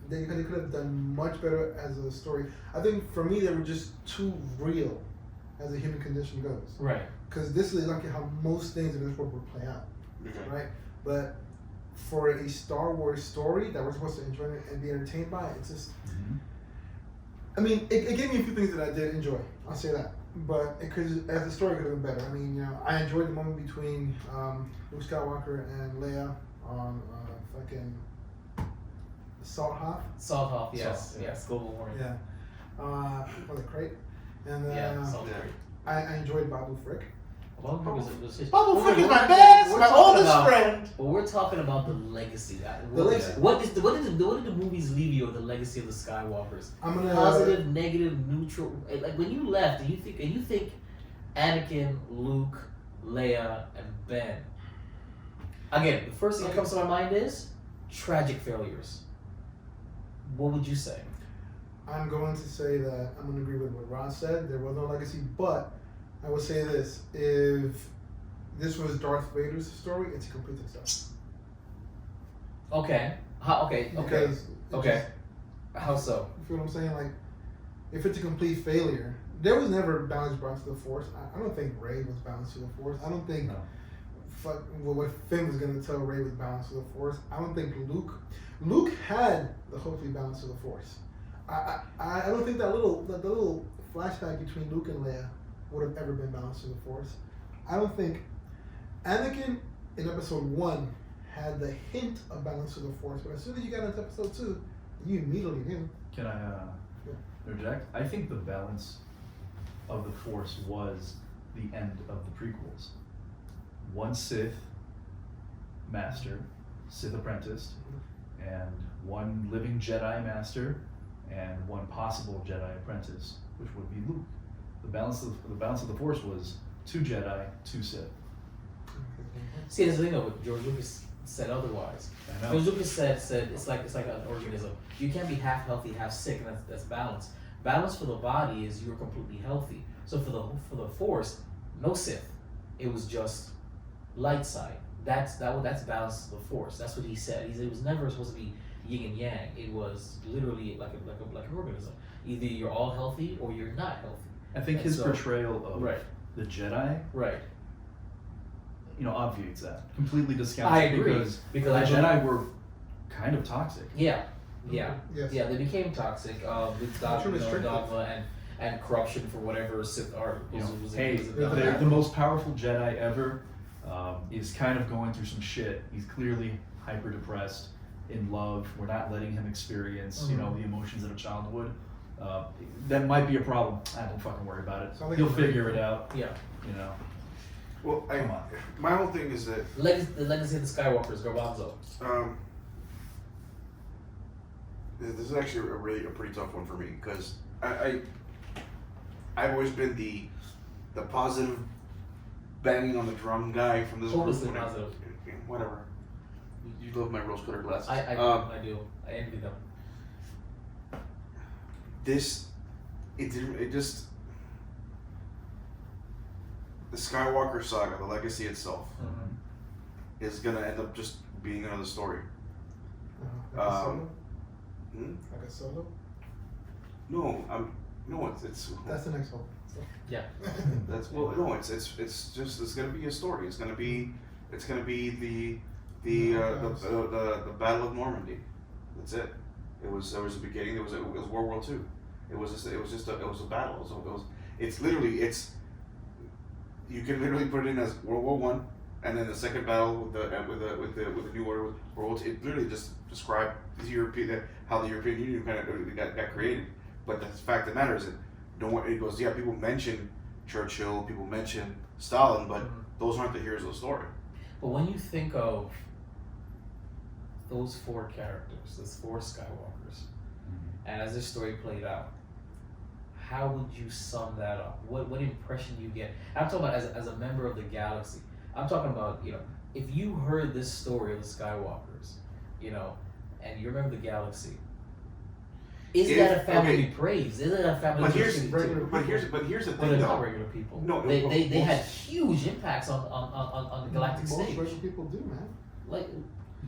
they could have done much better as a story. I think for me, they were just too real as a human condition goes. Right. Because this is like how most things in this world would play out, Okay. right? But for a Star Wars story that we're supposed to enjoy and be entertained by, it's just. Mhm. I mean, it gave me a few things that I did enjoy. I'll say that. But it could, as the story could have been better. I mean, I enjoyed the moment between Luke Skywalker and Leia on fucking Salt Hoth. Salt Hoth, yes. Salt, yeah. Yes, global warming. Yeah. Was it Crate? And Yeah, Salt Yeah. Creek. I enjoyed Babu Frick. Well, was his- Babu Frick is we're- my best, we're my talking oldest about- friend. But we're talking about the legacy. The legacy. What did the movies leave you of the legacy of the Skywalkers? I'm gonna Positive, negative, neutral. Like when you left, and you think Anakin, Luke, Leia, and Ben. Again, the first thing that comes to my mind is tragic failures. What would you say? I'm going to say that I'm going to agree with what Ross said. There was no legacy, but I will say this: if this was Darth Vader's story, it's a complete success. Okay. Okay. Because it Okay. just- How so? you feel what I'm saying? Like, if it's a complete failure, there was never balance brought to the Force. I don't think Rey was balanced to the Force. I don't think No. what Finn was going to tell Rey was balanced to the Force. I don't think Luke had the hopefully balance to the Force. I don't think the little flashback between Luke and Leia would have ever been balanced to the Force. I don't think Anakin in episode 1 had the hint of balance to the Force, but as soon as you got into episode 2, you immediately knew. Can I interject? I think the balance of the Force was the end of the prequels. One Sith master, Sith apprentice, and one living Jedi master, and one possible Jedi apprentice, which would be Luke. The balance of the Force was 2 Jedi, 2 Sith. See, there's the thing though. George Lucas said otherwise. I know. George Lucas said it's like an organism. You can't be half healthy, half sick, and that's balance. Balance for the body is you're completely healthy. So for the Force, no Sith. It was just light side. That's balance of the Force. That's what he said. He said it was never supposed to be yin and yang. It was literally like an organism. Either you're all healthy or you're not healthy. I think And his so- portrayal of Right. the Jedi, Right. obviates that. Completely discounts I it agree. because Because the I Jedi were kind of toxic. Yeah. Yeah. Yes. Yeah, they became toxic with Too restrictive. dogma and corruption for whatever Sith art was. Hey, was the most powerful Jedi ever is kind of going through some shit. He's clearly hyper depressed, in love. We're not letting him experience, you know, the emotions of a child would. That might be a problem. I don't fucking worry about it. Sounds like He'll a figure it out. Yeah. You know. Well, Come on. my whole thing is that The legacy of the Skywalkers, Garbanzo. this is actually a pretty tough one for me because I've always been the positive banging on the drum guy from this Hopelessly group. positive. Whatever. You love my rose-colored glasses. I do. I envy them. It just the Skywalker saga, the legacy itself, is gonna end up just being another story. Like a solo? Like a solo? No, it's That's the next one. So. Yeah. that's well, no, it's gonna be a story. It's gonna be the Battle of Normandy. That's it. There was a beginning. It was World War II. It was a battle. It's literally you can literally put it in as World War One, and then the second battle with the New Order World War II. It literally just described how the European Union kind of got created. But the fact of the matter is that it goes, yeah, people mention Churchill, people mention Stalin, but those aren't the heroes of the story. But when you think of those four characters, those four Skywalkers, and as this story played out, how would you sum that up? What impression you get? I'm talking about as a member of the galaxy. I'm talking about, you know, if you heard this story of the Skywalkers, you know, and you remember the galaxy, is that a family to praise? Is it a family But to here's to- the But thing, they're not though. regular people. No, they most- had huge impacts on the galactic Most stage. regular people do, man.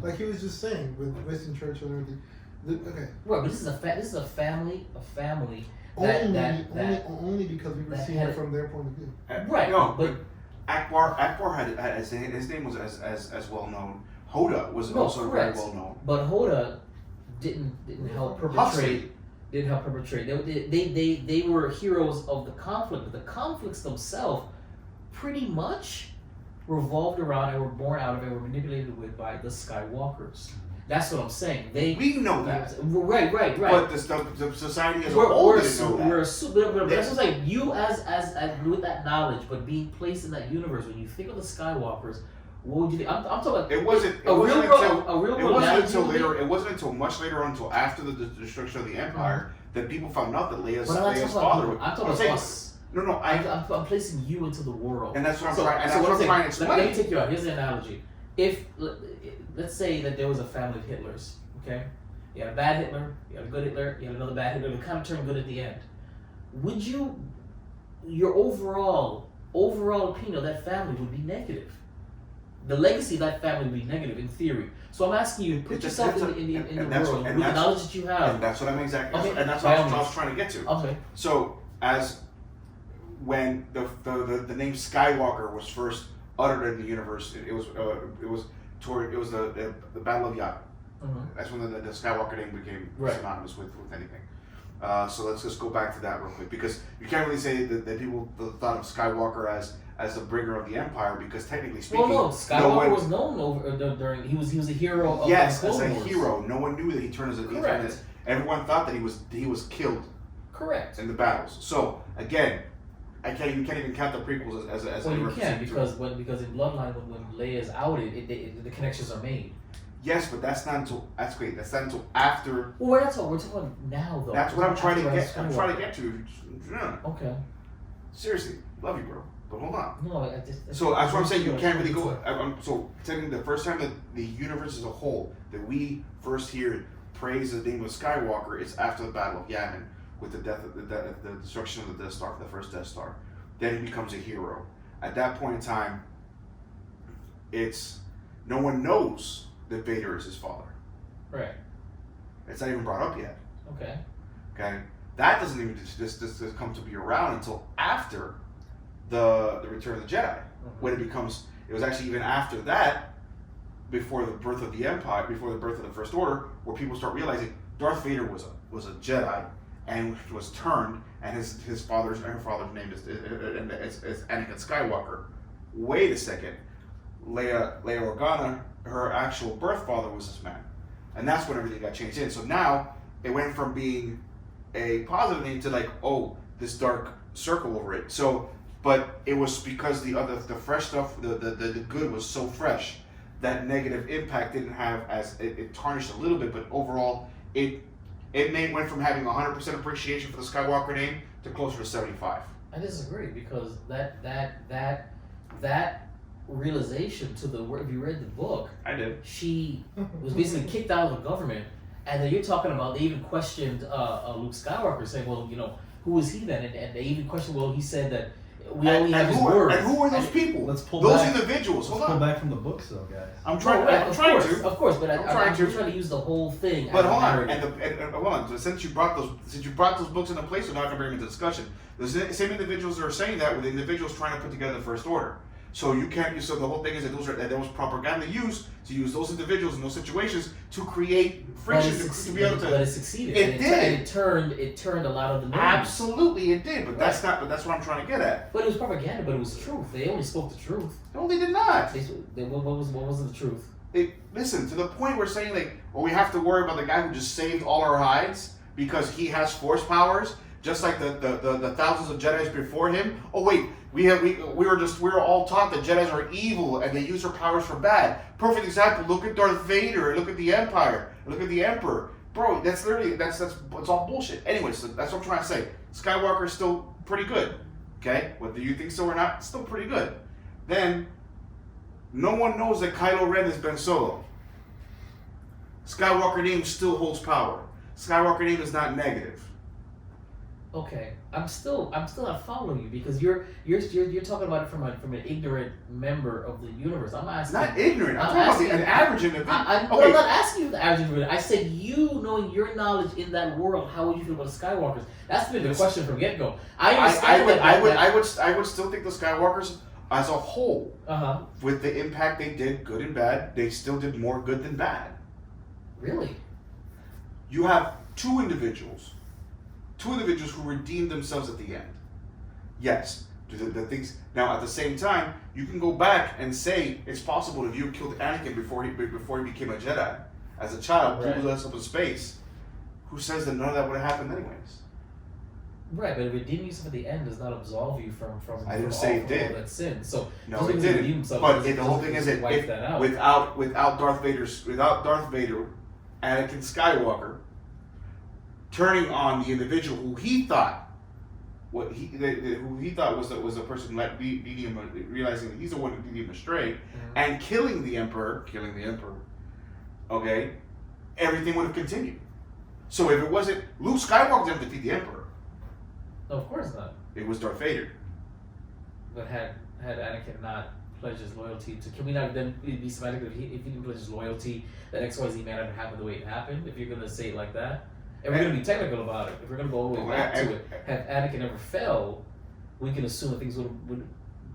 Like He was just saying with Winston Churchill and everything. Okay. right, but this is a family Only because we were that seeing had it it. from their point of view. Right, No, but Akbar had his name was as well known. Hoda was also correct. very well known. But Hoda didn't help perpetrate. Didn't help perpetrate. They were heroes of the conflict, but the conflicts themselves pretty much revolved around and were born out of and were manipulated with by the Skywalkers. That's what I'm saying. We know that. Right. But the society as a whole didn't know that. But that's what I'm saying. You as with that knowledge, but being placed in that universe, when you think of the Skywalkers, what would you think? I'm talking about. It wasn't until much later on, until after the destruction of the Empire, that people found out that Leia's father. I'm talking about us. No, I'm placing you into the world. And that's what I'm So- trying. And so that's what what I'm I'm trying to saying, explain. let me take you out. Here's the analogy. If let's say that there was a family of Hitlers, okay? You had a bad Hitler, you had a good Hitler, you had another bad Hitler. They kind of turned good at the end. Would your overall opinion of that family would be negative? The legacy of that family would be negative in theory. So I'm asking you, put yourself in the world with the knowledge that you have. And that's what I'm exactly. Okay. And that's what I was trying to get to. Okay. So when the name Skywalker was first uttered in the universe, it was the Battle of Yavin. That's when the Skywalker name became synonymous with anything. So let's just go back to that real quick, because you can't really say that people thought of Skywalker as the bringer of the Empire, because technically speaking, Well, no, Skywalker was known during. He was a hero of yes, the as Clone a Wars. hero. No one knew that he turned as a. Correct. Everyone thought that he was killed Correct. in the battles. So again, you can't even count the prequels as Well, a you can representation. because in Bloodline when Leia's outed, the connections are made. Yes, but that's not until That's not until after. Well, we're talking about now, though. That's what I'm trying to After get. I'm Skywalker. trying to get to. No, Okay. seriously, love you, bro. But hold on. No, So that's what I'm saying. You can't really go. So technically, the first time that the universe as a whole that we first hear praise the name of Skywalker is after the Battle of Yavin, with the destruction of the Death Star, the first Death Star. Then he becomes a hero. At that point in time, no one knows that Vader is his father. Right. It's not even brought up yet. Okay. Okay, that doesn't even just come to be around until after the Return of the Jedi, when it was actually even after that, before the birth of the Empire, before the birth of the First Order, where people start realizing Darth Vader was a Jedi and was turned, and her father's name is Anakin Skywalker. Wait a second, Leia Organa, her actual birth father was this man, and that's when everything got changed in. So now it went from being a positive name to like, oh, this dark circle over it. So, but it was because the fresh stuff, the good was so fresh that negative impact didn't have as it tarnished a little bit, but overall it went from having 100% appreciation for the Skywalker name to closer to 75. I disagree because that realization to the if you read the book, I did. she was basically kicked out of the government, and then you're talking about they even questioned Luke Skywalker, saying, well, who is he then? And they even questioned, well, he said that we only have his words. And who were those people? Let's pull those back. individuals. Let's Hold pull on. back from the books, though, guys. I'm trying. Of course, but I'm I'm trying to use the whole thing. But as a hold on, narrative. and hold on. Since you brought those books into place, we're not going to bring them into discussion. The same individuals that are saying that were the individuals trying to put together the First Order. So you can't use. So the whole thing is that there was propaganda used to use those individuals in those situations to create friction to be able to. But it succeeded. It did. And it turned a lot of the noise. Absolutely, it did. But that's not. But that's what I'm trying to get at. But it was propaganda. But it was truth. They only spoke the truth. No, they did not. What was the truth? Listen, to the point we're saying like, well, we have to worry about the guy who just saved all our hides because he has force powers, just like the thousands of Jedis before him. Oh wait, we were all taught that Jedis are evil and they use their powers for bad. Perfect example. Look at Darth Vader. Look at the Empire. Look at the Emperor. Bro, that's literally it's all bullshit. Anyways, so that's what I'm trying to say. Skywalker is still pretty good. Okay, whether you think so or not, still pretty good. Then. No one knows that Kylo Ren is Ben Solo. Skywalker name still holds power. Skywalker name is not negative. Okay, I'm still not following you because you're talking about it from an ignorant member of the universe. I'm asking. Not ignorant. I'm talking about an average individual. I'm not asking you the average individual. I said you knowing your knowledge in that world. How would you feel about the Skywalkers? That's been the question from get go. I would still think the Skywalkers as a whole, with the impact they did, good and bad, they still did more good than bad. Really? You have two individuals who redeemed themselves at the end. Yes, the things. Now, at the same time, you can go back and say it's possible if you killed Anakin before he became a Jedi, as a child, blew us up in space. Who says that none of that would have happened anyways? Right, but redeeming yourself at the end does not absolve you from I didn't say it did. all that sin. So no, it didn't. But the whole thing is that without Darth Vader, Anakin Skywalker turning on the individual who he thought was the person leading him, realizing that he's the one who leading him astray, and killing the Emperor. Okay, everything would have continued. So if it wasn't Luke Skywalker didn't defeat the Emperor. No, of course not. It was Darth Vader. But had Anakin not pledged his loyalty to, can we not then be semantic if he didn't pledge his loyalty, that XYZ may not have happened the way it happened? If you're going to say it like that, and we're going to be technical about it. If we're going to go all the way back to it, had Anakin ever fell, we can assume that things would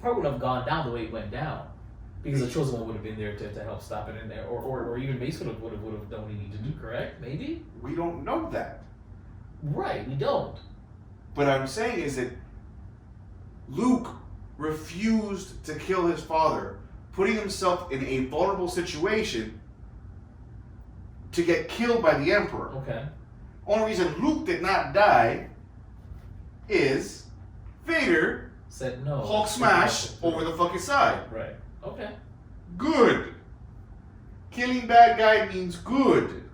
probably wouldn't have gone down the way it went down, because the chosen one would have been there to help stop it in there, or even Mace would have done what he needed to do. Correct? Maybe. We don't know that. Right, we don't. But I'm saying is that Luke refused to kill his father, putting himself in a vulnerable situation to get killed by the Emperor. Okay. Only reason Luke did not die is Vader said no. Hulk smash over the fucking side. Right. Okay. Good. Killing bad guy means good.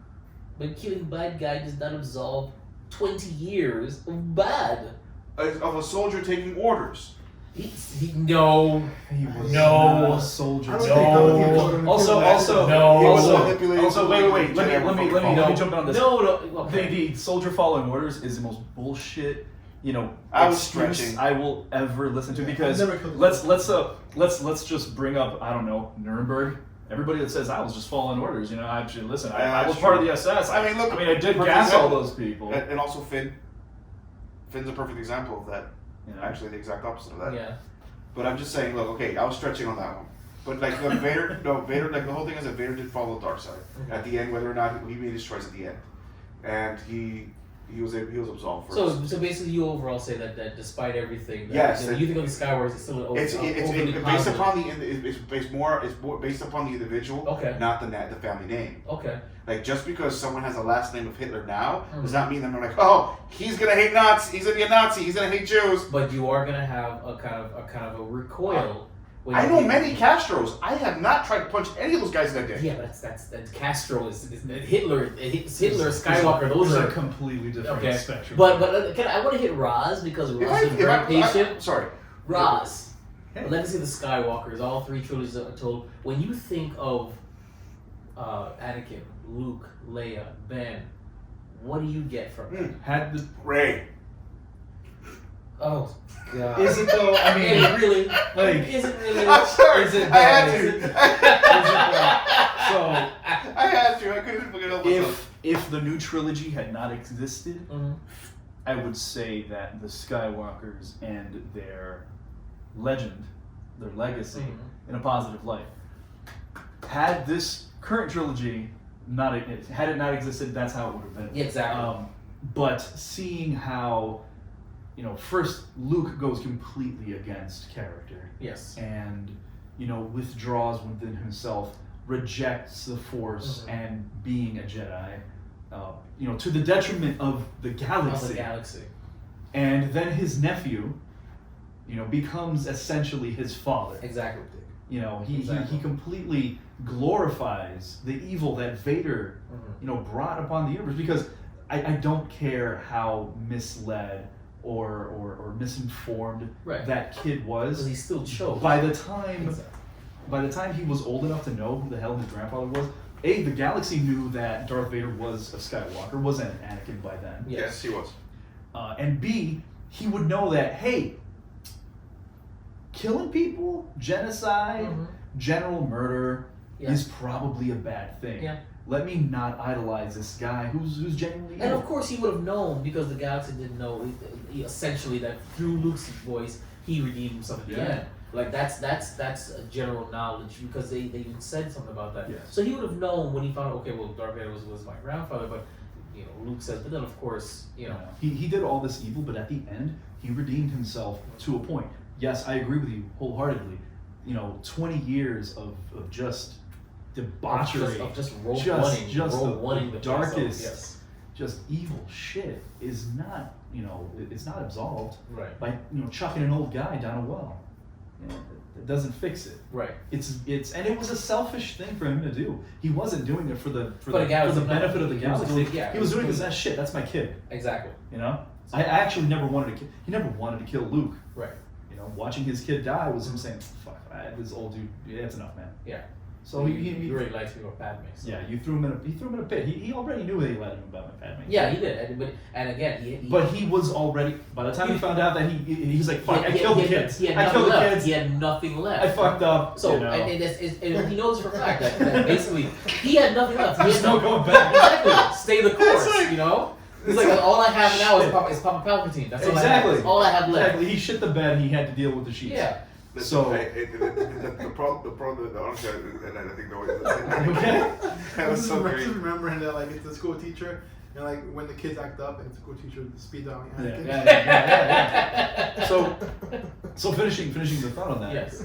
But killing bad guy does not absolve 20 years of bad. Of a soldier taking orders. He was not a soldier. Also, wait. Let me jump in on this. The soldier following orders is the most bullshit, I was excuse stretching. I will ever listen to, because let's just bring up, I don't know, Nuremberg. Everybody that says I was just following orders, I was part of the SS. I did gas all those people. And also Finn's a perfect example of that. Actually, the exact opposite of that. Yeah. But I'm just saying, look, okay, I was stretching on that one. But Vader, like the whole thing is that Vader did follow the dark side at the end, whether or not he made his choice at the end, and he he was absolved first. So basically, you overall say that despite everything, Yes, you think of the Skywalkers, it's still it's overly based positive. upon it's more based upon the individual, Okay. not the family name. Okay. Like just because someone has the last name of Hitler now does not mean that they're like, oh, he's gonna hate Nazis, he's gonna be a Nazi, he's gonna hate Jews. But you are gonna have a kind of a recoil. When I you know think- many Castros. I have not tried to punch any of those guys in the dick. Yeah, that's Castro is Hitler. It's Hitler, Skywalker. Those There's are a completely different okay. spectrum. But I want to hit Roz because Roz is very patient. Sorry. Roz, Hey. Legacy of the Skywalkers, all three trilogies are told. When you think of Anakin, Luke, Leia, Ben, what do you get from it? Had the Ray. Oh God! is it though? I mean, Is it really? like, Is it really? I'm sorry. Is it I had bad? to. Is it- so I had to. I couldn't forget help myself. if the new trilogy had not existed, Mhm. I would say that the Skywalkers and their legend, their legacy, in a positive light. Had this current trilogy had it not existed, that's how it would have been. Yeah, exactly. But seeing how, first Luke goes completely against character Yes. and, withdraws within himself, rejects the Force and being a Jedi, to the detriment of the galaxy. Of the galaxy. And then his nephew, becomes essentially his father. Exactly. He Exactly. completely glorifies the evil that Vader, brought upon the universe. Because I don't care how misled or misinformed Right. that kid was. Because he still chose. By the time Exactly. he was old enough to know who the hell his grandfather was, the galaxy knew that Darth Vader was a Skywalker, was an Anakin by then. Yes, he was. And B, he would know that, hey, killing people, genocide, general murder Yeah. is probably a bad thing. Yeah. Let me not idolize this guy who's genuinely And evil. of course, he would have known because the galaxy didn't know essentially that through Luke's voice he redeemed himself at the Yeah. end. Like that's a general knowledge because they even said something about that. Yes. So he would have known when he found out, okay, well, Darth Vader was my grandfather, but Luke says, but then of course, He did all this evil, but at the end, he redeemed himself to a point. Yes, I agree with you wholeheartedly. 20 years of just debauchery, of just Rogue just One-ing the place. darkest, Yes. just evil shit is not, it's not absolved Right. by chucking an old guy down a well. It doesn't fix it. Right. It's and it was a selfish thing for him to do. He wasn't doing it for the galaxy, benefit of the he was galaxy. doing- yeah, he was doing he was this shit. That's my kid. Exactly. I actually never wanted to. He never wanted to kill Luke. Right. Watching his kid die was him saying, "Fuck, this old dude. Yeah, it's enough, man." Yeah. So he really likes me about Padme. So. yeah, you threw him in a pit. He already knew that he lied to him about Padme. Yeah, he did. And again, But he was already. By the time he found out that he was like, "Fuck, I killed the kids. He I had killed nothing the left. kids. He had nothing left. I fucked up." So and he knows for a fact that basically he had nothing left. He There's had no going back. Exactly. Stay the course. like- He's like, all I have now is Papa Palpatine. That's all I have. Exactly. That's all I have left. Exactly. He shit the bed and he had to deal with the sheets. Yeah. So- the problem, honestly, and I think Okay. that was so I'm great. just remembering that like it's a school teacher and like when the kids act up and the school teacher speed dialing Anakin. Yeah. So finishing the thought on that. Yes.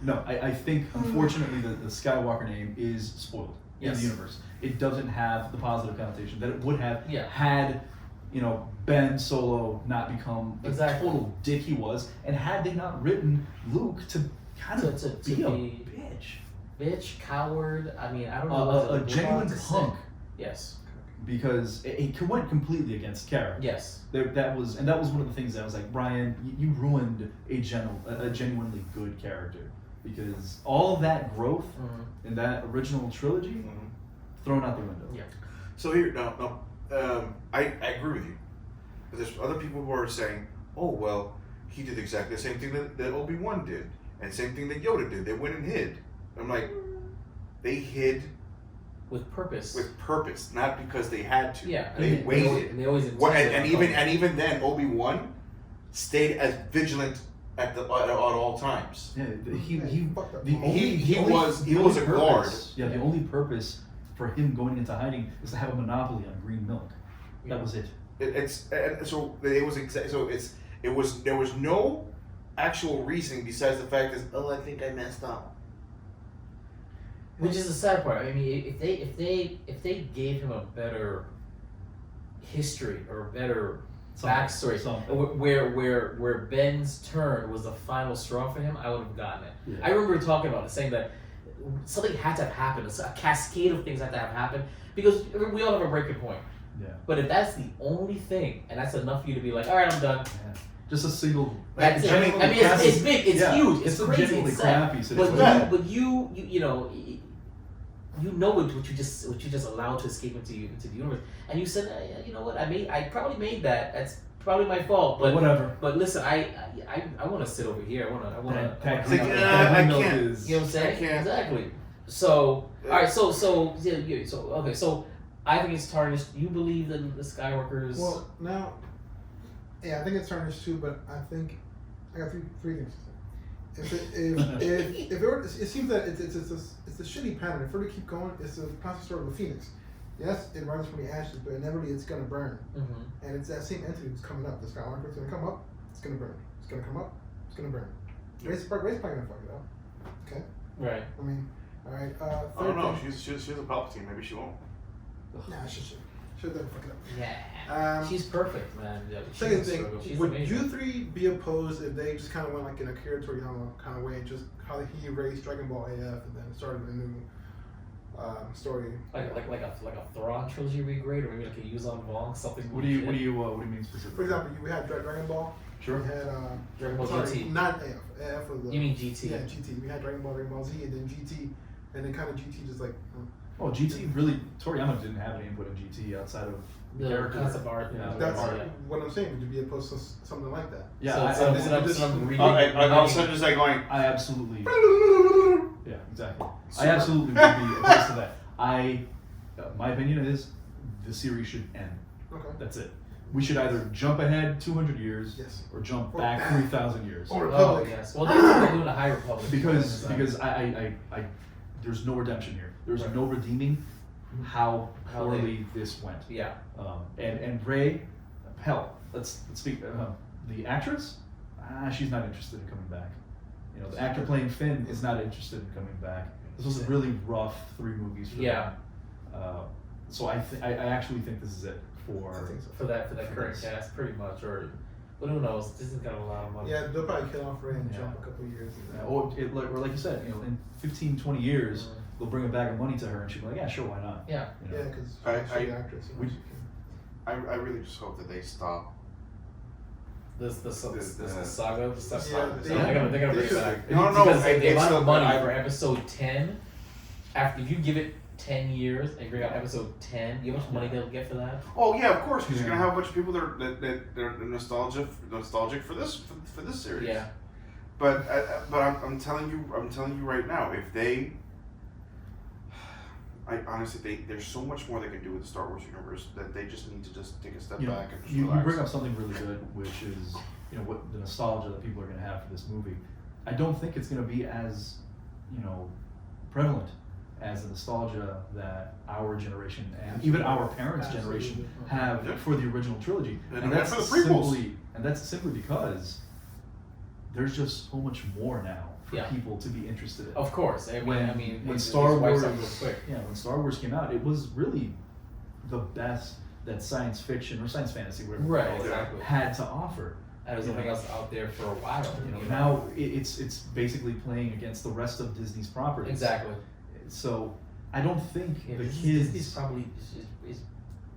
No, I think unfortunately the Skywalker name is spoiled in Yes. the universe. It doesn't have the positive connotation that it would have Yeah. had, Ben Solo not become the Exactly. total dick he was, and had they not written Luke to kind of To be a be- bitch, Bitch, coward. I mean, I don't know. what a to genuine say. punk, Yes. because it went completely against character. Yes. That was one of the things that I was like, Brian, you ruined a genuinely good character, because all of that growth in that original trilogy thrown out the window. Yeah. So here, I agree with you. But there's other people who are saying, oh, well, he did exactly the same thing that Obi-Wan did, and same thing that Yoda did. They went and hid. I'm like, they hid With purpose. with purpose, not because they had to. Yeah. They and waited. And they always What, and intended even then, Obi-Wan stayed as vigilant at all times. Yeah, he fucked up. the only He the only- was the only a guard. purpose- Yeah, the only purpose for him going into hiding is to have a monopoly on green milk. That was it. so it was there was no actual reasoning besides the fact that I think I messed up. Which is the sad part. I mean, if they gave him a better history or a better backstory, where Ben's turn was the final straw for him, I would have gotten it. Yeah. I remember talking about it, saying that something had to have happened. A cascade of things had to have happened because we all have a breaking point. Yeah. But if that's the only thing, and that's enough for you to be like, all right, I'm done. Yeah. Just a single. That's it. I mean, it's big, it's huge, it's a crazy, genuinely it's sad. crappy But situation. you know what you just allowed to escape into the universe, and you said, you know what, I probably made that. That's probably my fault. But whatever. But listen, I want to sit over here. I want to. I can't. You know what I'm saying? I can't. Exactly. So all right. So okay. So I think it's tarnished. You believe that the Skywalkers? Well, now, yeah, I think it's tarnished too. But I think I got three things to say. If it seems that it's a shitty pattern. If we're to keep going, it's a constant story of a phoenix. Yes, it rises from the ashes, but inevitably it's gonna burn. Mm-hmm. And it's that same entity that's coming up. The Skywalker is gonna come up. It's gonna burn. It's gonna come up. It's gonna burn. Ray's probably gonna fuck it up. Okay. Right. I mean, all right. I don't know. She's a Palpatine. Maybe she won't. Nah, she'll never fuck it up. Yeah. She's perfect, man. Yeah, Second thing, she's would amazing. you three be opposed if they just kind of went like in a Akira Toriyama kind of way, just how he erased Dragon Ball AF and then started a new story? Like a Thrawn trilogy would be great, or maybe like a Yuzan Vong, something. What do you mean specifically? For example, we had Dragon Ball. Sure. We had Dragon Ball sorry, GT. not AF. AF was the. You mean GT? Yeah, GT. We had Dragon Ball Z, and then GT, and then kind of GT just like. Oh, GT really. Toriyama didn't have any input in GT outside of The character. concept art. Yeah. That's yeah. what I'm saying. Would you be opposed to something like that? Yeah, So I instead of some All of a sudden, just like going. I absolutely. Yeah, exactly. I absolutely would be opposed to that. My opinion is the series should end. Okay. That's it. We should either jump ahead 200 years Yes. or jump Or back back. 3,000 years. Or Oh Republic. yes. Well, they're doing a High Republic. Because I there's no redemption here. There's Right. no redeeming how How poorly this went. Yeah. And Rey, hell, let's speak. The actress, she's not interested in coming back. You know, the actor playing Finn is not interested in coming back. This was a really rough 3 movies for Yeah. them. So I actually think this is it for. I think so. For that current Yes. cast, pretty much, or but who knows? This has got a lot of money. Yeah, they'll probably kill off Ray and Yeah. jump a couple of years. Or like you said, you know, in 15, 20 years, they'll bring a bag of money to her and she'll be like, yeah, sure, why not? Yeah. You know? Yeah, because I- she's the actress. we- I really just hope that they stop. The saga, the stuff. Yeah, They're gonna bring it should- back. No, no, Because the it's amount of the- money I- for episode 10, after if you give it 10 years and bring out episode 10, you know how much money they'll get for that? Oh yeah, of course, because you're Yeah. gonna have a bunch of people that they're nostalgic for this series. Yeah. But I'm telling you right now, if they, I honestly there's so much more they can do with the Star Wars universe that they just need to just take a step You know, back and just you relax. bring up something really good, which is, you know, what the nostalgia that people are going to have for this movie. I don't think it's going to be as, you know, prevalent as the nostalgia that our generation and even our parents' generation have Yeah. for the original trilogy. And that's for the prequels. That's simply because there's just so much more now for Yeah. people to be interested in. Of course. I mean, when it Star wipes Wars, up real quick. when Star Wars came out, it was really the best that science fiction or science fantasy, whatever you Right, call it, exactly. had to offer. And there's nothing else out there for a while. You know, now it's basically playing against the rest of Disney's properties. Exactly. So I don't think Yeah, the Disney's kids. probably is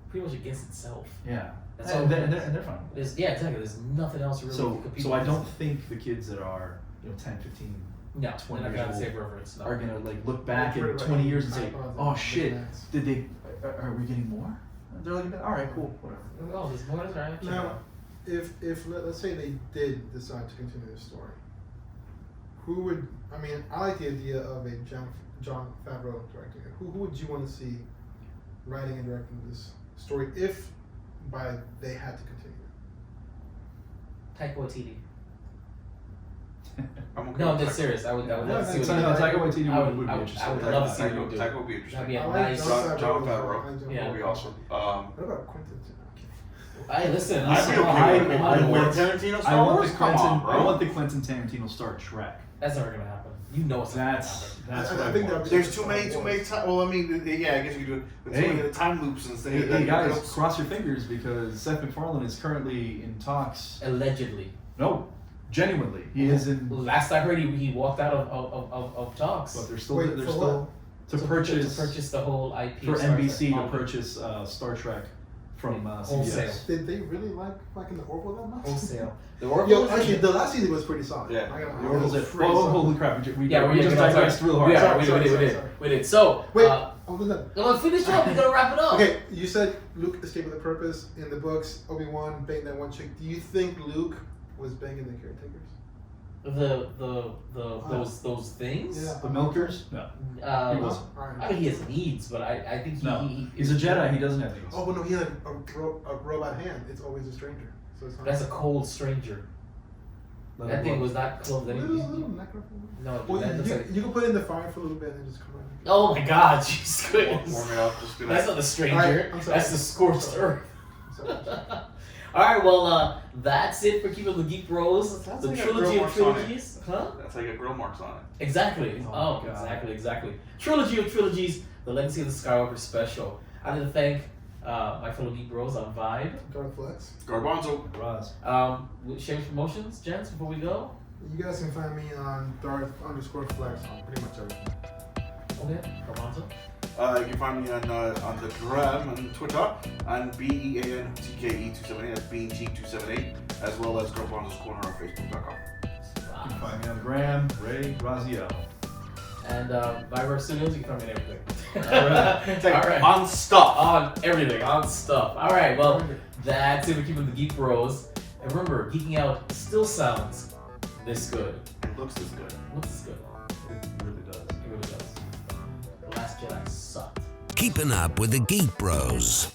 pretty much against itself. Yeah, That's and all. they're fine. Exactly. There's nothing else really. So to compete so I with. don't think the kids that are 10, 15 No, 20 they're not years gonna old save reference. No. are gonna like look back Right, in right. 20 years and say, iPods oh and shit, Macs. did they? Are we getting more? And they're like, all right, cool, whatever. Oh, there's more. That's right. Now, if let's say they did decide to continue the story, who would? I mean, I like the idea of a John Favreau directing it. Who would you want to see writing and directing this story if by they had to continue? Taika Waititi. I'm okay No, I'm with just Taika. serious. I would love to see what Taika he Taika would do. Waititi I would be would interesting. love to see what he Taika would do. Taika would be interesting. That'd be a I like nice. John Favreau. Favreau. I like John Yeah. That would be awesome. What about Quentin? No, Hey, listen. I'd be listen, okay with it. I Quentin want- Tarantino I Star want Wars? the Come Quentin. on, bro. I want the Quentin Tarantino Star Trek. That's never gonna happen. You know it's not That's gonna that's I what I think want. that- There's too many time. Well, I mean, yeah, I guess you could do it with so Hey. many of the time loops and things. Hey guys, cross your fingers because Seth MacFarlane is currently in talks. happen. Allegedly. No, genuinely, he is in. Last I heard, he walked out of talks But they're still Wait, they're for still to purchase to purchase the whole IP for of Star NBC Trek. to purchase Star Trek from Wholesale. CBS. Did they really like in the Orville that much? Wholesale. The Orville. Yo, is actually, legit. the last season was pretty solid. Yeah. The Orville's it. pretty Oh, solid. holy crap! We Yeah, we just digressed real hard. Yeah, Sorry, we sorry. did. So, Wait, I'm done. let's finish up. We gotta wrap it up. Okay, you said Luke escaped with a purpose in the books. Obi-Wan banged that one chick. Do you think Luke was banging the caretakers? Those things. Yeah. The Milkers? No, he wasn't. Alright. I mean, he has needs, but I think No, he's a Jedi. He doesn't have these. Oh, but no, he had a robot hand. It's always a stranger. So it's not. That's a cold stranger. Let That him thing look. was not clothed. Little necrophile. No, Well, that looks like. you can put it in the fire for a little bit and then just come right. Oh my God, Jesus Christ! Warm it up. Just be like, That's not the stranger. Alright, I'm sorry. That's the scorched earth. So, All right, well, that's it for Keeping the Geek Bros. That's The like a trilogy grill of marks on it. trilogies, huh? that's how you get grill marks on it. Exactly. Oh, Oh, God. exactly. Trilogy of trilogies, the Legacy of the Skywalker special. I'd like to thank my fellow Geek Bros on Vibe. Guard Flex. Garbanzo. Roz. Shameless promotions, gents, before we go. You guys can find me on Darth_Flex on pretty much everything. Okay, Garbanzo. You can find me on the gram and Twitter and BEANTKE278. That's BeanCheek278, as well as Garbanzo's Corner on Facebook.com. You can find me on the gram, Ray Raziel. And Viber Studios, you can find me on everything. It's like All right. on stuff. On everything, on stuff. All right, well, that's it for Keeping the Geek Bros. And remember, geeking out still sounds this good. It looks this good. What's this good? It really does. It really does. The Last Jedi sucked. Keeping up with the Geek Bros.